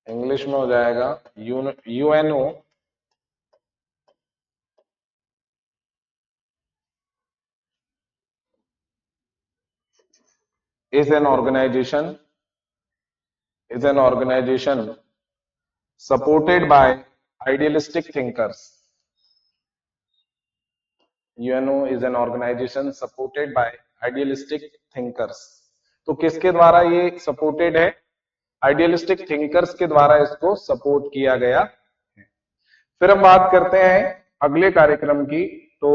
[SPEAKER 1] इंग्लिश में हो जाएगा UNO is an organization supported by idealistic thinkers. UNO is an organization supported by idealistic thinkers. तो किसके द्वारा ये सपोर्टेड है? आइडियलिस्टिक थिंकर्स के द्वारा इसको सपोर्ट किया गया है। फिर हम बात करते हैं अगले कार्यक्रम की। तो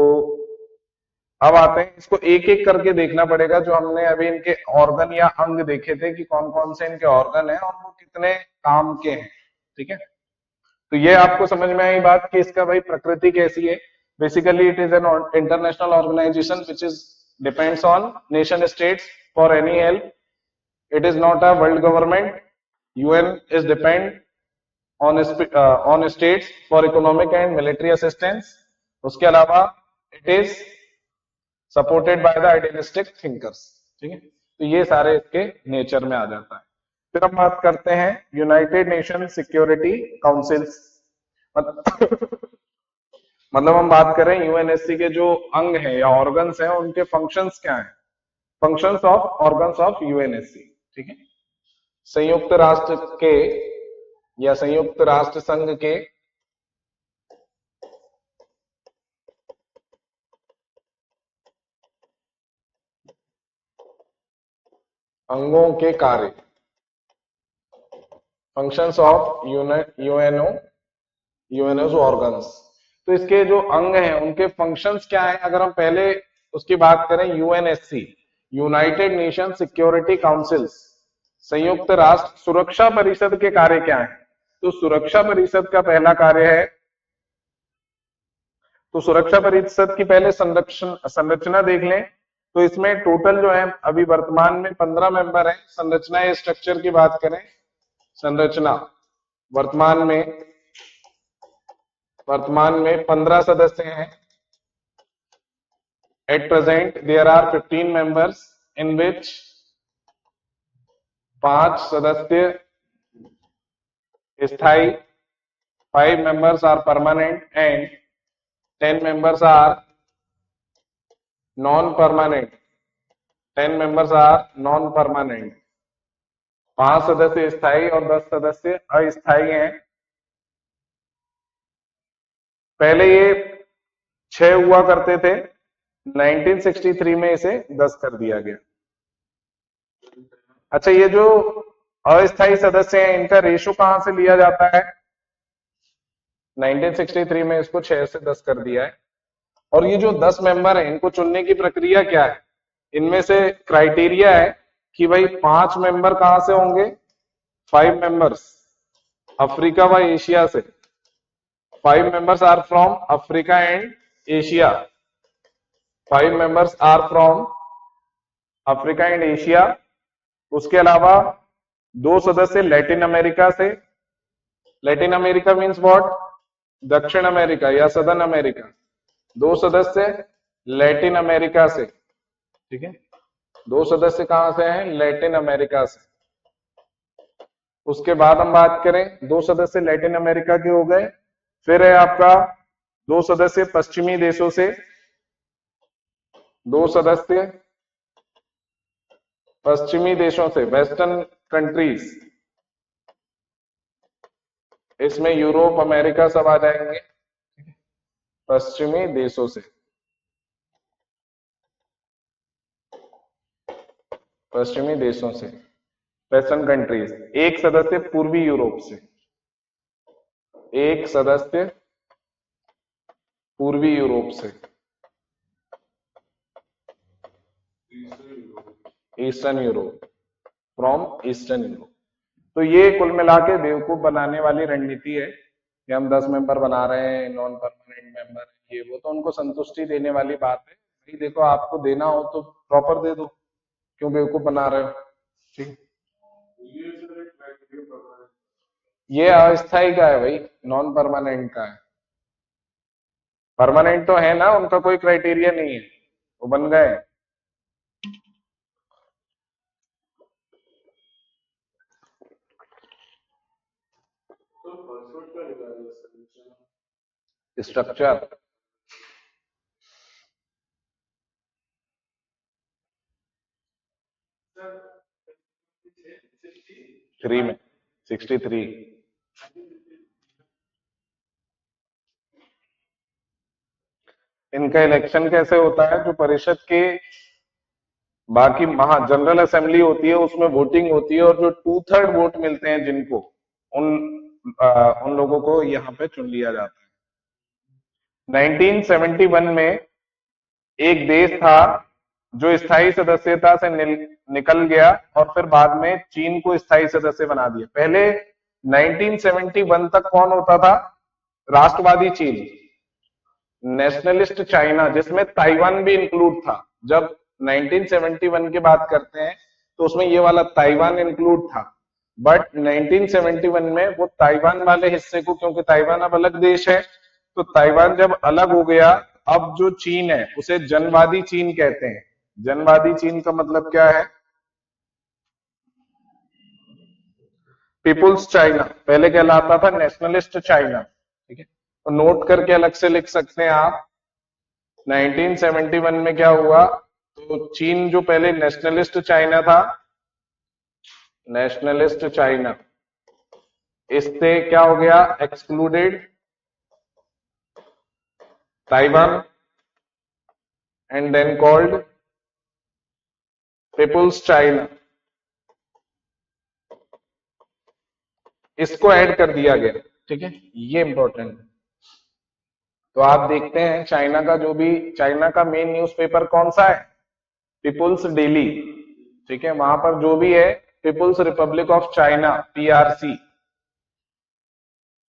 [SPEAKER 1] अब आते हैं, इसको एक एक करके देखना पड़ेगा। जो हमने अभी इनके ऑर्गन या अंग देखे थे कि कौन कौन से इनके ऑर्गन हैं और वो कितने काम के हैं, ठीक है। तो ये आपको समझ में आई बात कि इसका भाई प्रकृति कैसी है। Basically it is an international organisation which is depends on nation states for any help. It is not a world government. UN is depend on states for economic and military assistance. उसके अलावा it is supported by the idealistic thinkers, ठीक है। तो ये सारे इसके nature में आ जाता है। फिर हम बात करते हैं यूनाइटेड नेशन सिक्योरिटी काउंसिल्स। मतलब हम बात करें यूएनएससी के जो अंग हैं या ऑर्गन्स हैं, उनके फंक्शंस क्या हैं? Functions of organs of UNSC, ठीक है। संयुक्त राष्ट्र के या संयुक्त राष्ट्र संघ के अंगों के कार्य, फंक्शंस ऑफ यूएनओ ऑर्गन्स। तो इसके जो अंग हैं उनके फंक्शंस क्या हैं? अगर हम पहले उसकी बात करें, UNSC United nation security councils, संयुक्त राष्ट्र सुरक्षा परिषद के कार्य क्या हैं? तो सुरक्षा परिषद का पहला कार्य है, तो सुरक्षा परिषद की पहले संरचना देख लें। तो इसमें टोटल जो है अभी वर्तमान में 15 मेंबर हैं। संरचना या स्ट्रक्चर की बात करें, संरचना वर्तमान में 15 सदस्य हैं। At present there are 15 members in which 5 सदस्य स्थायी, 5 members are permanent and 10 members are non-permanent. 10 members are non-permanent. 5 सदस्य स्थायी और 10 सदस्य अस्थायी हैं। पहले ये 6 हुआ करते थे, 1963 में इसे 10 कर दिया गया। अच्छा, ये जो अस्थायी सदस्य हैं इनका रेशो कहां से लिया जाता है? 1963 में इसको 6 से 10 कर दिया है। और ये जो 10 मेंबर हैं इनको चुनने की प्रक्रिया क्या है? इनमें से क्राइटेरिया है कि भाई 5 मेंबर कहां से होंगे? 5 मेंबर्स अफ्रीका व एशिया से। 5 members are from Africa and Asia. 5 members are from Africa and Asia. उसके अलावा 2 सदस्य लैटिन अमेरिका से। Latin America means what? दक्षिण अमेरिका या सदर्न अमेरिका। 2 सदस्य लैटिन अमेरिका से, ठीक है। 2 सदस्य कहां से हैं? लैटिन अमेरिका से। उसके बाद हम बात करें, 2 सदस्य लैटिन अमेरिका के हो गए। फिर है आपका 2 सदस्य पश्चिमी देशों से, 2 सदस्य पश्चिमी देशों से, वेस्टर्न कंट्रीज, इसमें यूरोप अमेरिका सब आ जाएंगे। पश्चिमी देशों से, पश्चिमी देशों से, वेस्टर्न कंट्रीज, एक सदस्य पूर्वी यूरोप से, एक सदस्य पूर्वी यूरोप से, eastern Europe, from eastern Europe. तो ये कुल मिला के बेवकूफ बनाने वाली रणनीति है कि हम 10 मेंबर बना रहे हैं, नॉन परमानेंट मेंबर, ये वो, तो उनको संतुष्टि देने वाली बात है। भाई देखो, आपको देना हो तो प्रॉपर दे दो, क्यों बेवकूफ बना रहे हो? ठीक, ये अस्थायी का है भाई, नॉन परमानेंट का है। परमानेंट तो है ना, उनका कोई क्राइटेरिया नहीं है, वो बन गए। स्ट्रक्चर 3 में 63। इनका इलेक्शन कैसे होता है? जो परिषद के बाकी महा जनरल असेंबली होती है उसमें वोटिंग होती है, और जो 2/3 वोट मिलते हैं जिनको, उन उन लोगों को यहाँ पे चुन लिया जाता है। 1971 में एक देश था जो स्थायी सदस्यता से निकल गया, और फिर बाद में चीन को स्थायी सदस्य बना दिया। पहले 1971 तक कौन होता था? राष्ट्रवादी चीन, नेशनलिस्ट चाइना, जिसमें ताइवान भी इंक्लूड था। जब 1971 की बात करते हैं तो उसमें ये वाला ताइवान इंक्लूड था, बट 1971 में वो ताइवान वाले हिस्से को, क्योंकि ताइवान अब अलग देश है, तो ताइवान जब अलग हो गया, अब जो चीन है उसे जनवादी चीन कहते हैं। जनवादी चीन का मतलब क्या है? पीपुल्स चाइना, पहले कहलाता था नेशनलिस्ट चाइना। ठीक है, तो नोट करके अलग से लिख सकते हैं आप। 1971 में क्या हुआ? तो चीन जो पहले नेशनलिस्ट चाइना था, नेशनलिस्ट चाइना, इससे क्या हो गया? Excluded Taiwan and then called People's China, इसको ऐड कर दिया गया। ठीक है, ये इंपॉर्टेंट है। तो आप देखते हैं चाइना का जो भी, चाइना का मेन न्यूज़पेपर कौन सा है? People's Daily. ठीक है, वहां पर जो भी है People's Republic of China, PRC,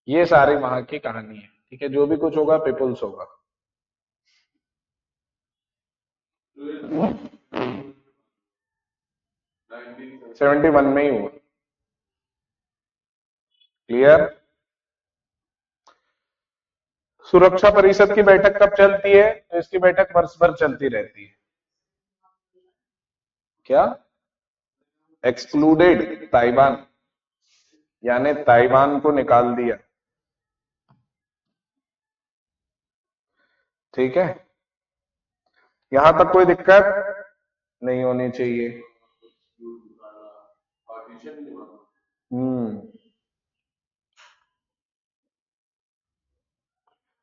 [SPEAKER 1] ये सारी वहां की कहानी है। ठीक है, जो भी कुछ होगा पीपुल्स होगा। सेवेंटी वन में ही हुआ। क्लियर? सुरक्षा परिषद की बैठक कब चलती है? तो इसकी बैठक वर्ष भर चलती रहती है। क्या? एक्सक्लूडेड ताइवान, यानी ताइवान को निकाल दिया। ठीक है, यहां तक कोई दिक्कत नहीं होनी चाहिए।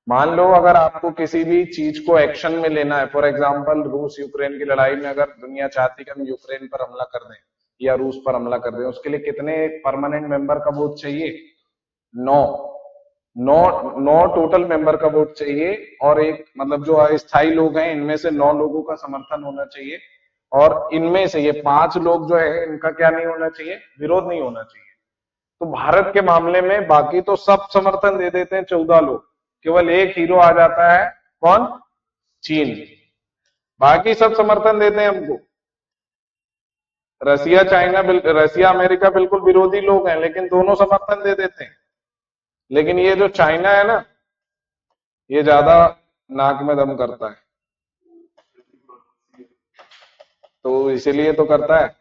[SPEAKER 1] मान लो अगर आपको किसी भी चीज को एक्शन में लेना है, फॉर एग्जांपल रूस यूक्रेन की लड़ाई में अगर दुनिया चाहती कि हम यूक्रेन पर हमला कर दें या रूस पर हमला कर दें, उसके लिए कितने परमानेंट मेंबर का वोट चाहिए? 9 9 9 टोटल मेंबर का वोट चाहिए, और एक मतलब जो अस्थायी लोग हैं इनमें से 9 लोगों का समर्थन होना चाहिए, और इनमें से ये 5 लोग जो है इनका क्या नहीं होना चाहिए? विरोध नहीं होना चाहिए। तो भारत के मामले में बाकी तो सब समर्थन दे देते हैं, 14 लोग, केवल एक हीरो आ जाता है। कौन? चीन। बाकी सब समर्थन देते हैं हमको। रसिया चाइना, रसिया अमेरिका बिल्कुल विरोधी लोग हैं, लेकिन दोनों समर्थन दे देते हैं। लेकिन ये जो चाइना है ना, ये ज्यादा नाक में दम करता है, तो इसीलिए तो करता है।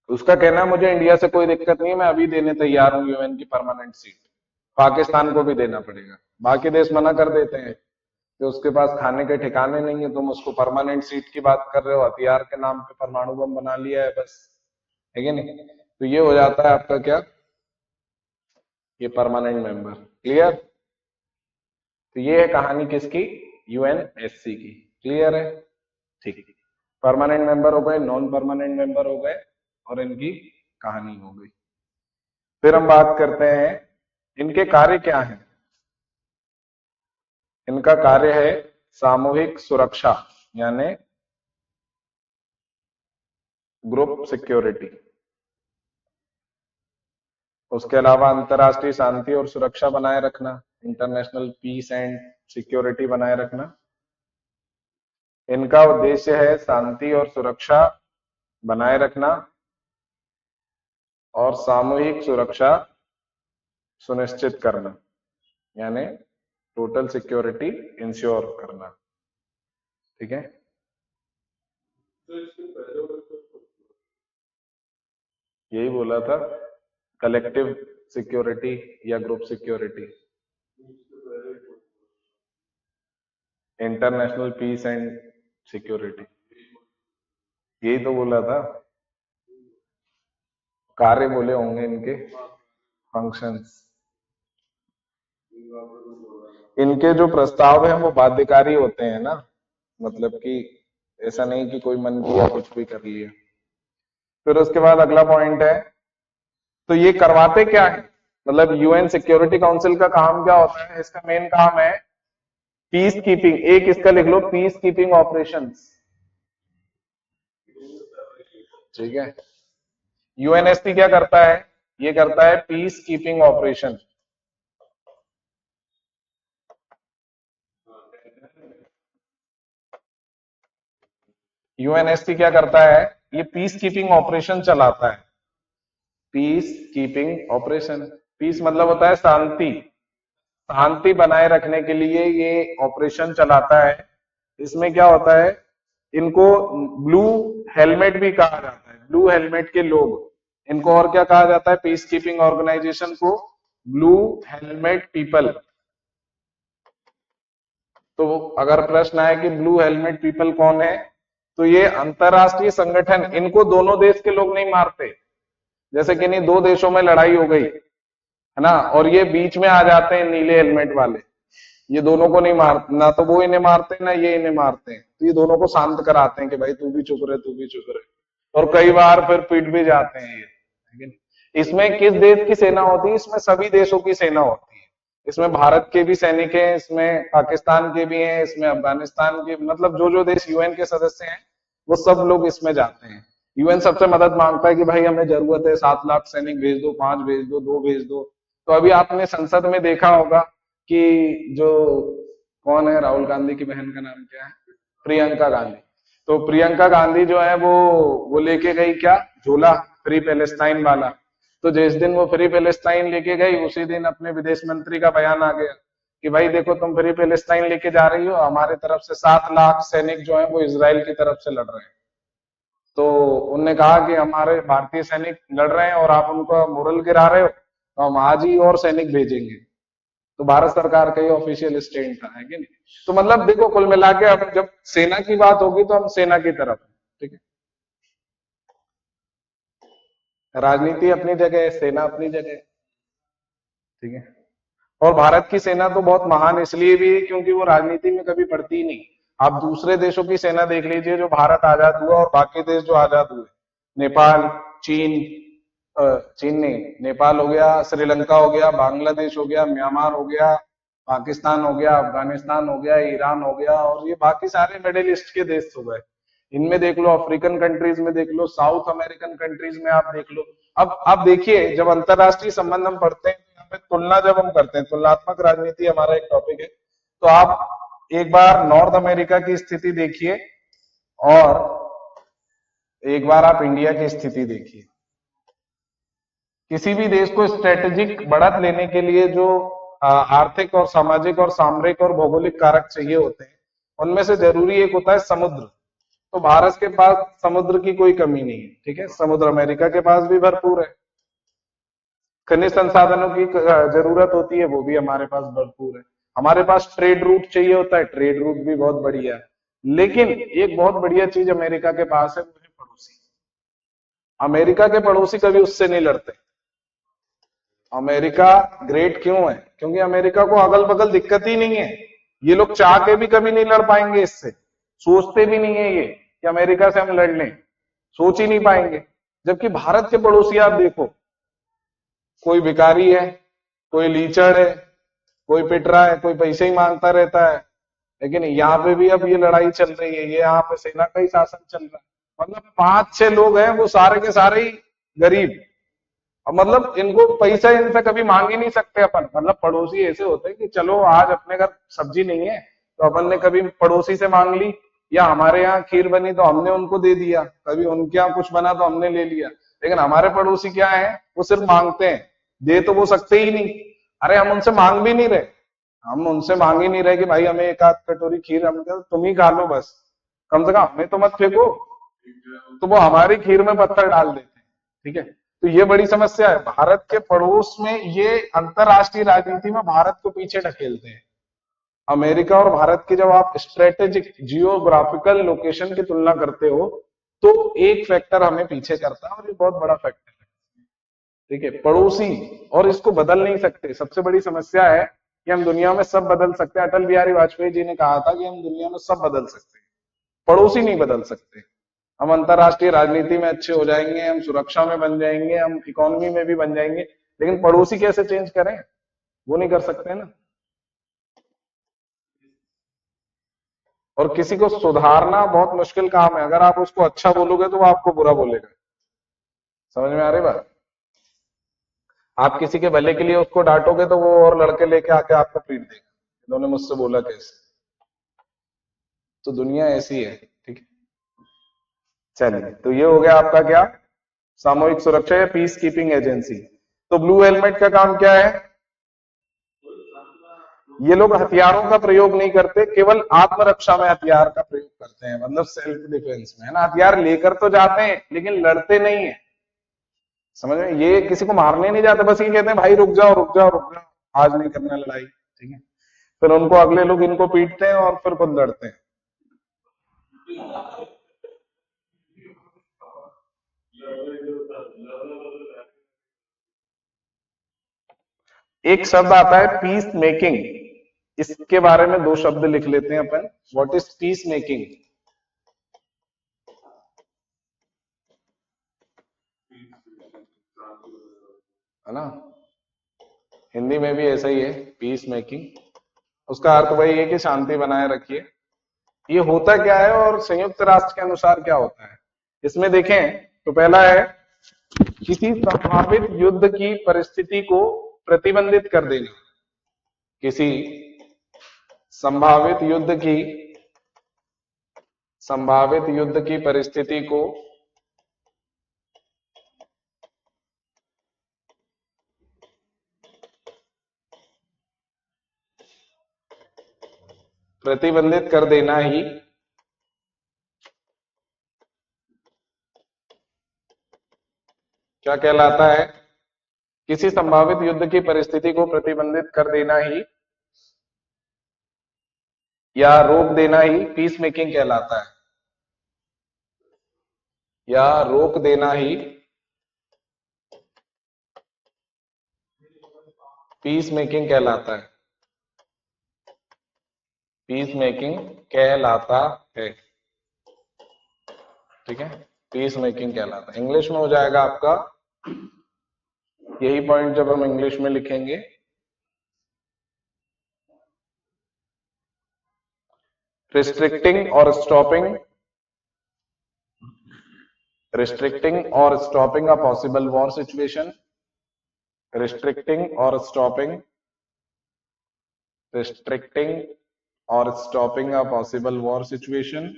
[SPEAKER 1] उसका कहना है मुझे इंडिया से कोई दिक्कत नहीं है, मैं अभी देने तैयार हूं यूएन की परमानेंट सीट, पाकिस्तान को भी देना पड़ेगा। बाकी देश मना कर देते हैं, कि उसके पास खाने के ठिकाने नहीं है, तुम उसको परमानेंट सीट की बात कर रहे हो, हथियार के नाम पे परमाणु बम बना लिया है बस, है कि नहीं? तो ये हो जाता है आपका क्या, ये परमानेंट मेंबर। क्लियर? तो ये है कहानी किसकी, यूएनएससी की। क्लियर है? ठीक। परमानेंट मेंबर हो गए, नॉन परमानेंट मेंबर हो गए, और इनकी कहानी हो गई। फिर हम बात करते हैं इनके कार्य क्या हैं। इनका कार्य है सामूहिक सुरक्षा, यानी ग्रुप सिक्योरिटी। उसके अलावा अंतरराष्ट्रीय शांति और सुरक्षा बनाए रखना, इंटरनेशनल पीस एंड सिक्योरिटी बनाए रखना। इनका उद्देश्य है शांति और सुरक्षा बनाए रखना और सामूहिक सुरक्षा सुनिश्चित करना, यानी टोटल सिक्योरिटी इंश्योर करना। ठीक है? यही बोला था, कलेक्टिव सिक्योरिटी या group security, international peace and security, यही तो बोला था। कार्य बोले होंगे इनके, फंक्शंस। इनके जो प्रस्ताव है वो बाध्यकारी होते हैं ना, मतलब कि ऐसा नहीं कि कोई मन किया कुछ भी कर लिया। फिर उसके बाद अगला पॉइंट है, तो ये करवाते क्या है, मतलब यूएन सिक्योरिटी काउंसिल का काम क्या होता है? इसका मेन काम है पीस कीपिंग। एक इसका लिख लो, पीस कीपिंग ऑपरेशंस। ठीक है? यूएनएससी क्या करता है? ये करता है पीस कीपिंग ऑपरेशन। यूएनएससी क्या करता है? ये पीस कीपिंग ऑपरेशन चलाता है। पीस कीपिंग ऑपरेशन, पीस मतलब होता है शांति, शांति बनाए रखने के लिए ये ऑपरेशन चलाता है। इसमें क्या होता है, इनको ब्लू हेलमेट भी कहा जाता है, ब्लू हेलमेट के लोग। इनको और क्या कहा जाता है पीस कीपिंग ऑर्गेनाइजेशन को? Blue helmet people. तो अगर प्रश्न आए कि ब्लू हेलमेट पीपल कौन है, तो ये अंतरराष्ट्रीय संगठन, इनको दोनों देश के लोग नहीं मारते। जैसे कि नहीं, दो देशों में लड़ाई हो गई है ना, और ये बीच में आ जाते हैं नीले हेलमेट वाले, ये दोनों को नहीं मारते, ना तो वो इन्हें मारते ना ये इन्हें मारते हैं, तो ये दोनों को शांत कराते हैं कि भाई तू भी चुप रहे, तू भी चुप रहे, और कई बार फिर पीट भी जाते हैं ये। लेकिन इसमें किस देश की सेना होती है? इसमें सभी देशों की सेना होती है। इसमें भारत के भी सैनिक हैं, इसमें पाकिस्तान के भी हैं, इसमें अफगानिस्तान के, मतलब जो जो देश यूएन के सदस्य हैं वो सब लोग इसमें जाते हैं। यूएन सबसे मदद मांगता है कि भाई हमें जरूरत है, 7 लाख सैनिक भेज दो, 5 भेज दो, 2 भेज दो। तो अभी आपने संसद में देखा होगा कि जो कौन है, राहुल गांधी की बहन का नाम क्या है, प्रियंका गांधी। तो प्रियंका गांधी जो है वो लेके गई क्या, झोला, फ्री पैलेस्टाइन वाला। तो जिस दिन वो फ्री पैलेस्टाइन लेके गई, उसी दिन अपने विदेश मंत्री का बयान आ गया कि भाई देखो तुम फ्री पैलेस्टाइन लेके जा रही हो, हमारे तरफ से 7 लाख सैनिक जो है वो इसराइल की तरफ से लड़ रहे हैं। तो उनने कहा कि हमारे भारतीय सैनिक लड़ रहे हैं और आप उनका मोरल गिरा रहे हो, तो हम आज ही और सैनिक भेजेंगे। तो भारत सरकार का ये ऑफिशियल स्टैंड था, है कि नहीं? तो मतलब देखो, कुल मिला के अब जब सेना की बात होगी तो हम सेना की तरफ हैं। ठीक है? राजनीति अपनी जगह है, सेना अपनी जगह है। ठीक है? और भारत की सेना तो बहुत महान इसलिए भी है क्योंकि वो राजनीति में कभी पड़ती ही नहीं। आप दूसरे देशों की सेना देख लीजिए, जो भारत आजाद हुआ और बाकी देश जो आजाद हुए, नेपाल, चीन, चीन नहीं, नेपाल हो गया, श्रीलंका हो गया, बांग्लादेश हो गया, म्यांमार हो गया, पाकिस्तान हो गया, अफगानिस्तान हो गया, ईरान हो गया, और ये बाकी सारे मिडिल ईस्ट के देश हो गए। इनमें देख लो, अफ्रीकन कंट्रीज में देख लो, साउथ अमेरिकन कंट्रीज में आप देख लो। अब आप देखिए, जब अंतरराष्ट्रीय संबंध हम पढ़ते हैं, यहाँ पे तुलना जब हम करते हैं, तुलनात्मक राजनीति हमारा एक टॉपिक है, तो आप एक बार नॉर्थ अमेरिका की स्थिति देखिए और एक बार आप इंडिया की स्थिति देखिए। किसी भी देश को स्ट्रेटेजिक बढ़त लेने के लिए जो आर्थिक और सामाजिक और सामरिक और भौगोलिक कारक चाहिए होते हैं, उनमें से जरूरी एक होता है समुद्र। तो भारत के पास समुद्र की कोई कमी नहीं है। ठीक है? समुद्र अमेरिका के पास भी भरपूर है, खनिज संसाधनों की जरूरत होती है, वो भी हमारे पास भरपूर है। हमारे पास ट्रेड रूट चाहिए होता है, ट्रेड रूट भी बहुत बढ़िया है, लेकिन एक बहुत बढ़िया चीज अमेरिका के पास है, वो है पड़ोसी। अमेरिका के पड़ोसी कभी उससे नहीं लड़ते। अमेरिका ग्रेट क्यों है? क्योंकि अमेरिका को अगल बगल दिक्कत ही नहीं है, ये लोग चाह के भी कभी नहीं लड़ पाएंगे इससे, सोचते भी नहीं है ये कि अमेरिका से हम लड़ लें, सोच ही नहीं पाएंगे। जबकि भारत के पड़ोसी आप देखो, कोई भिखारी है, कोई लीचड़ है, कोई पिट रहा है, कोई पैसे ही मांगता रहता है, लेकिन यहाँ पे भी अब ये लड़ाई चल रही है, ये यहाँ पे सेना का ही शासन चल रहा है। मतलब 5-6 लोग हैं, वो सारे के सारे ही गरीब। अब मतलब इनको पैसा इनसे कभी मांग ही नहीं सकते अपन। मतलब पड़ोसी ऐसे होते हैं कि चलो आज अपने घर सब्जी नहीं है तो अपन ने कभी पड़ोसी से मांग ली, या हमारे यहाँ खीर बनी तो हमने उनको दे दिया, कभी उनके यहाँ कुछ बना तो हमने ले लिया। लेकिन हमारे पड़ोसी क्या है, वो सिर्फ मांगते हैं, दे तो वो सकते ही नहीं। अरे हम उनसे मांग भी नहीं रहे, हम उनसे मांग ही नहीं रहे कि भाई हमें एक आध कटोरी खीर, हम तुम ही खा लो बस, कम से कम हमें तो मत फेंको। तो वो हमारी खीर में पत्थर डाल देते हैं। ठीक है, तो ये बड़ी समस्या है भारत के पड़ोस में, ये अंतरराष्ट्रीय राजनीति में भारत को पीछे ढकेलते हैं। अमेरिका और भारत की जब आप स्ट्रेटेजिक जियोग्राफिकल लोकेशन की तुलना करते हो, तो एक फैक्टर हमें पीछे करता है, और ये बहुत बड़ा फैक्टर है। ठीक है, पड़ोसी, और इसको बदल नहीं सकते। सबसे बड़ी समस्या है कि हम दुनिया में सब बदल सकते हैं, अटल बिहारी वाजपेयी जी ने कहा था कि हम दुनिया में सब बदल सकते हैं, पड़ोसी नहीं बदल सकते। हम अंतरराष्ट्रीय राजनीति में अच्छे हो जाएंगे, हम सुरक्षा में बन जाएंगे, हम इकोनॉमी में भी बन जाएंगे, लेकिन पड़ोसी कैसे चेंज करें, वो नहीं कर सकते ना। और किसी को सुधारना बहुत मुश्किल काम है, अगर आप उसको अच्छा बोलोगे तो वो आपको बुरा बोलेगा। समझ में आ रही बात? आप किसी के भले के लिए उसको डांटोगे तो वो और लड़के लेके आके आपको पीट देगा, इन्होंने मुझसे बोला कैसे। तो दुनिया ऐसी है। ठीक है, चलिए, तो ये हो गया आपका क्या, सामूहिक सुरक्षा या पीस कीपिंग एजेंसी। तो ब्लू हेलमेट का काम क्या है? ये लोग हथियारों का प्रयोग नहीं करते, केवल आत्मरक्षा में हथियार का प्रयोग करते हैं, मतलब सेल्फ डिफेंस में, है ना। हथियार लेकर तो जाते हैं लेकिन लड़ते नहीं है। समझ में? ये किसी को मारने नहीं जाते, बस ये कहते हैं भाई रुक जाओ रुक जाओ रुक जाओ, आज नहीं करना लड़ाई। ठीक है, फिर उनको अगले लोग इनको पीटते हैं और फिर खुद लड़ते हैं। एक शब्द आता है पीस मेकिंग, इसके बारे में दो शब्द लिख लेते हैं अपन। What is peace making? है ना, हिंदी में भी ऐसा ही है, पीस मेकिंग। उसका अर्थ वही है कि शांति बनाए रखिए। ये होता क्या है और संयुक्त राष्ट्र के अनुसार क्या होता है, इसमें देखें तो पहला है किसी संभावित युद्ध की परिस्थिति को प्रतिबंधित कर देना। किसी संभावित युद्ध की परिस्थिति को प्रतिबंधित कर देना ही क्या कहलाता है? किसी संभावित युद्ध की परिस्थिति को प्रतिबंधित कर देना ही या रोक देना ही पीस मेकिंग कहलाता है, या रोक देना ही पीस मेकिंग कहलाता है। पीस मेकिंग कहलाता है। ठीक है, पीस मेकिंग कहलाता है। इंग्लिश में हो जाएगा आपका यही पॉइंट जब हम इंग्लिश में लिखेंगे, रिस्ट्रिक्टिंग और stopping a possible war situation, restricting or stopping a possible war situation.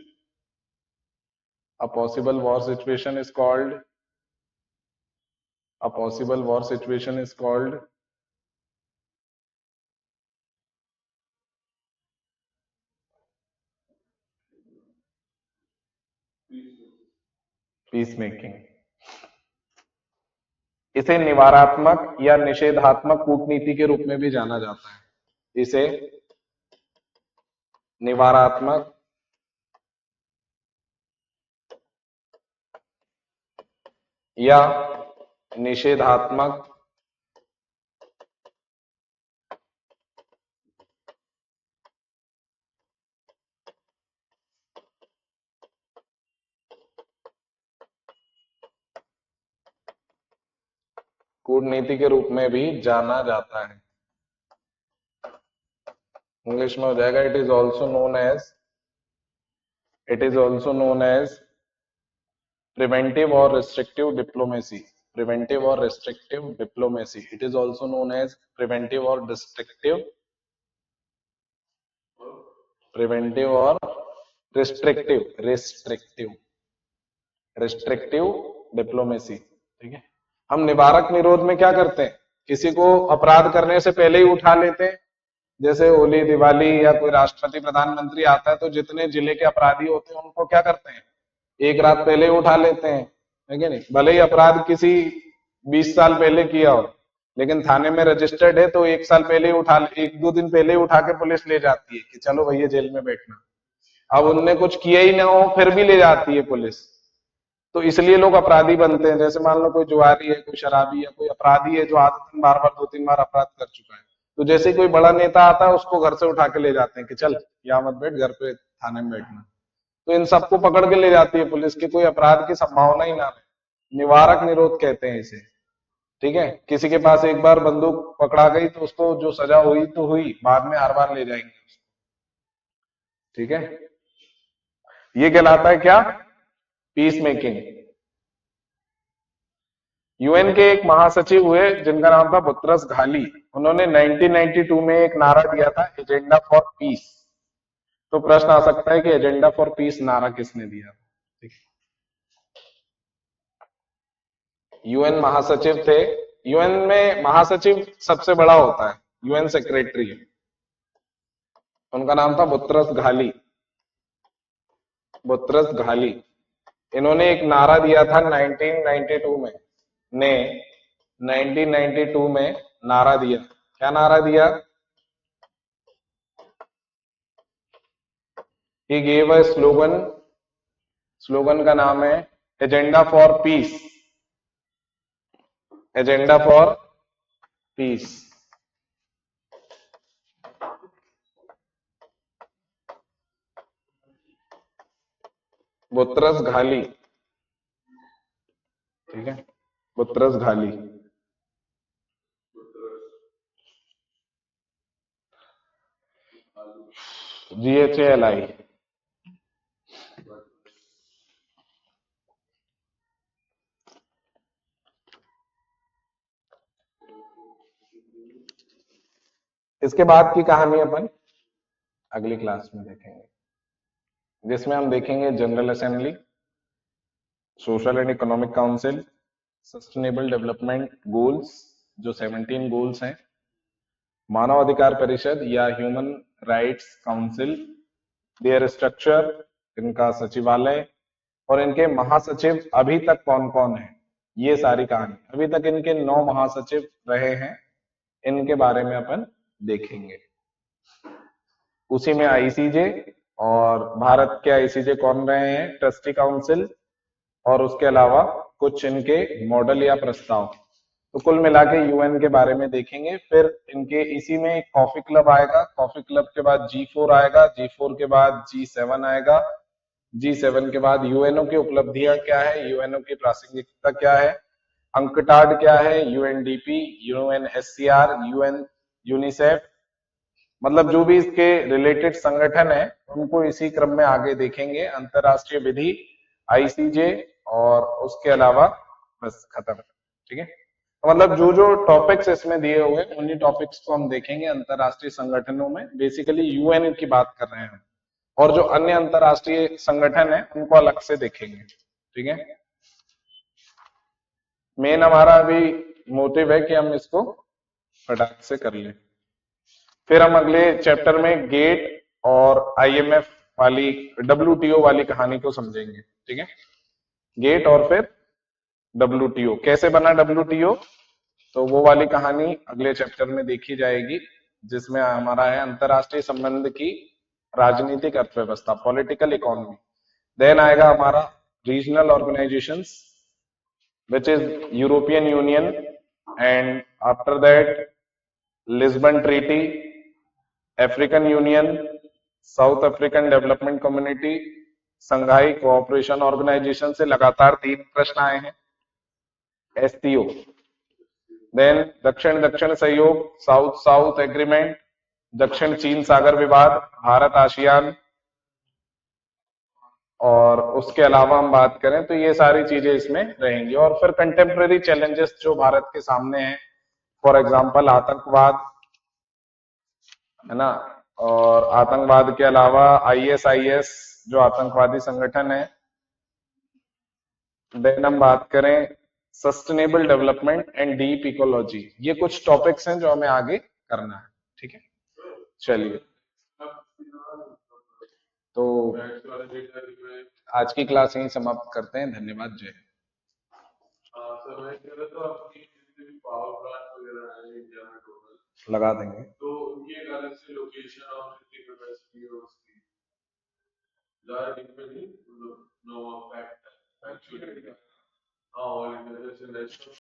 [SPEAKER 1] A possible war situation is called peace making. इसे निवारात्मक या निषेधात्मक कूटनीति के रूप में भी जाना जाता है। इसे निवारात्मक या निषेधात्मक कूटनीति के रूप में भी जाना जाता है। इंग्लिश में हो जाएगा it is also known as preventive और रिस्ट्रिक्टिव डिप्लोमेसी। प्रिवेंटिव और restrictive diplomacy, it is also known as preventive और प्रिवेंटिव और रिस्ट्रिक्टिव डिप्लोमेसी। ठीक है। हम निवारक निरोध में क्या करते हैं, किसी को अपराध करने से पहले ही उठा लेते हैं। जैसे होली दिवाली या कोई राष्ट्रपति प्रधानमंत्री आता है तो जितने जिले के अपराधी होते हैं उनको क्या करते हैं, एक रात पहले ही उठा लेते हैं, है कि नहीं। भले ही अपराध किसी 20 साल पहले किया हो, लेकिन थाने में रजिस्टर्ड है तो 1 साल पहले ही एक दो दिन पहले ही उठा के पुलिस ले जाती है कि चलो भैया जेल में बैठना। अब उनने कुछ किया ही ना हो फिर भी ले जाती है पुलिस। तो इसलिए लोग अपराधी बनते हैं। जैसे मान लो कोई जुआरी है, कोई शराबी है, कोई अपराधी है जो आदतन बार बार 2-3 बार अपराध कर चुका है, तो जैसे कोई बड़ा नेता आता है उसको घर से उठा के ले जाते हैं कि चल यहाँ मत बैठ, घर पे थाने में बैठना। तो इन सबको पकड़ के ले जाती है पुलिस की कोई अपराध की संभावना ही ना रहे। निवारक निरोध कहते हैं इसे। ठीक है। किसी के पास एक बार बंदूक पकड़ा गई तो उसको जो सजा हुई तो हुई, बाद में हर बार ले जाएंगे उसको। ठीक है। ये कहलाता है क्या, पीस मेकिंग। यूएन के एक महासचिव हुए जिनका नाम था बुतरस घाली। उन्होंने 1992 में एक नारा दिया था, एजेंडा फॉर पीस। तो प्रश्न आ सकता है कि एजेंडा फॉर पीस नारा किसने दिया। यूएन महासचिव थे। यूएन में महासचिव सबसे बड़ा होता है, यूएन सेक्रेटरी। उनका नाम था बुतरस घाली। Boutros Ghali. इन्होंने एक नारा दिया था 1992 में। 1992 में नारा दिया। क्या नारा दिया? He gave a slogan. Slogan का नाम है agenda for piece. Agenda for piece. Boutros Ghali. ठीक है। Boutros Ghali. GHALI। इसके बाद की कहानी अपन अगली क्लास में देखेंगे, जिसमें हम देखेंगे general assembly, social and economic council, sustainable development goals जो 17 गोल्स हैं, मानव अधिकार परिषद या human rights council, there structure, इनका सचिवालय और इनके महासचिव अभी तक कौन कौन है, ये सारी कहानी। अभी तक इनके 9 महासचिव रहे हैं, इनके बारे में अपन देखेंगे। उसी में आईसीजे और भारत के आईसीजे कौन रहे हैं, ट्रस्टी काउंसिल, और उसके अलावा कुछ इनके मॉडल या प्रस्ताव। तो कुल मिला के यूएन के बारे में देखेंगे। फिर इनके इसी में एक कॉफी क्लब आएगा, कॉफी क्लब के बाद G4 आएगा, G4 के बाद G7 आएगा, G7 के बाद यूएनओ की उपलब्धियां क्या है, यूएनओ की प्रासंगिकता क्या है, अंकटाड क्या है, यूएनडीपी, यूएनएससीआर, यूएन, यूनिसेफ, मतलब जो भी इसके रिलेटेड संगठन है उनको इसी क्रम में आगे देखेंगे। अंतरराष्ट्रीय विधि, आईसीजे, और उसके अलावा बस खत्म। ठीक है। मतलब जो जो टॉपिक्स इसमें दिए हुए हैं उन्हीं टॉपिक्स को हम देखेंगे अंतरराष्ट्रीय संगठनों में। बेसिकली यूएन की बात कर रहे हैं, और जो अन्य अंतरराष्ट्रीय संगठन है उनको अलग से देखेंगे। ठीक है। मेन हमारा अभी मोटिव है कि हम इसको फटाक से कर लें। फिर हम अगले चैप्टर में गेट और आईएमएफ वाली, WTO वाली कहानी को समझेंगे। ठीक है। गेट और फिर WTO, कैसे बना WTO, तो वो वाली कहानी अगले चैप्टर में देखी जाएगी, जिसमें हमारा है अंतरराष्ट्रीय संबंध की राजनीतिक अर्थव्यवस्था, पॉलिटिकल इकोनॉमी। देन आएगा हमारा regional organisations, which is European Union, and after that Lisbon Treaty, African Union, South African development community, Shanghai cooperation organisation से लगातार 3 प्रश्न आए हैं, एससीओ। देन दक्षिण दक्षिण सहयोग, साउथ साउथ एग्रीमेंट, दक्षिण चीन सागर विवाद, भारत आसियान। और उसके अलावा हम बात करें तो ये सारी चीजें इसमें रहेंगी। और फिर कंटेम्प्रेरी चैलेंजेस जो भारत के सामने हैं, फॉर एग्जांपल आतंकवाद, है ना, और आतंकवाद के अलावा आईएसआईएस जो आतंकवादी संगठन है। देन हम बात करें sustainable development and deep ecology, ये कुछ टॉपिक्स हैं जो हमें आगे करना है। ठीक है, चलिए, तो आज की क्लास यहीं समाप्त करते हैं। धन्यवाद, जय हिंद। लगा देंगे तो उनकी एक अलग से लोकेशन और उनकी कैपेसिटी और उसकी ज़्यादा डिपेंड नहीं, नो फैक्ट एक्चुअली। हाँ, और जैसे नेशनल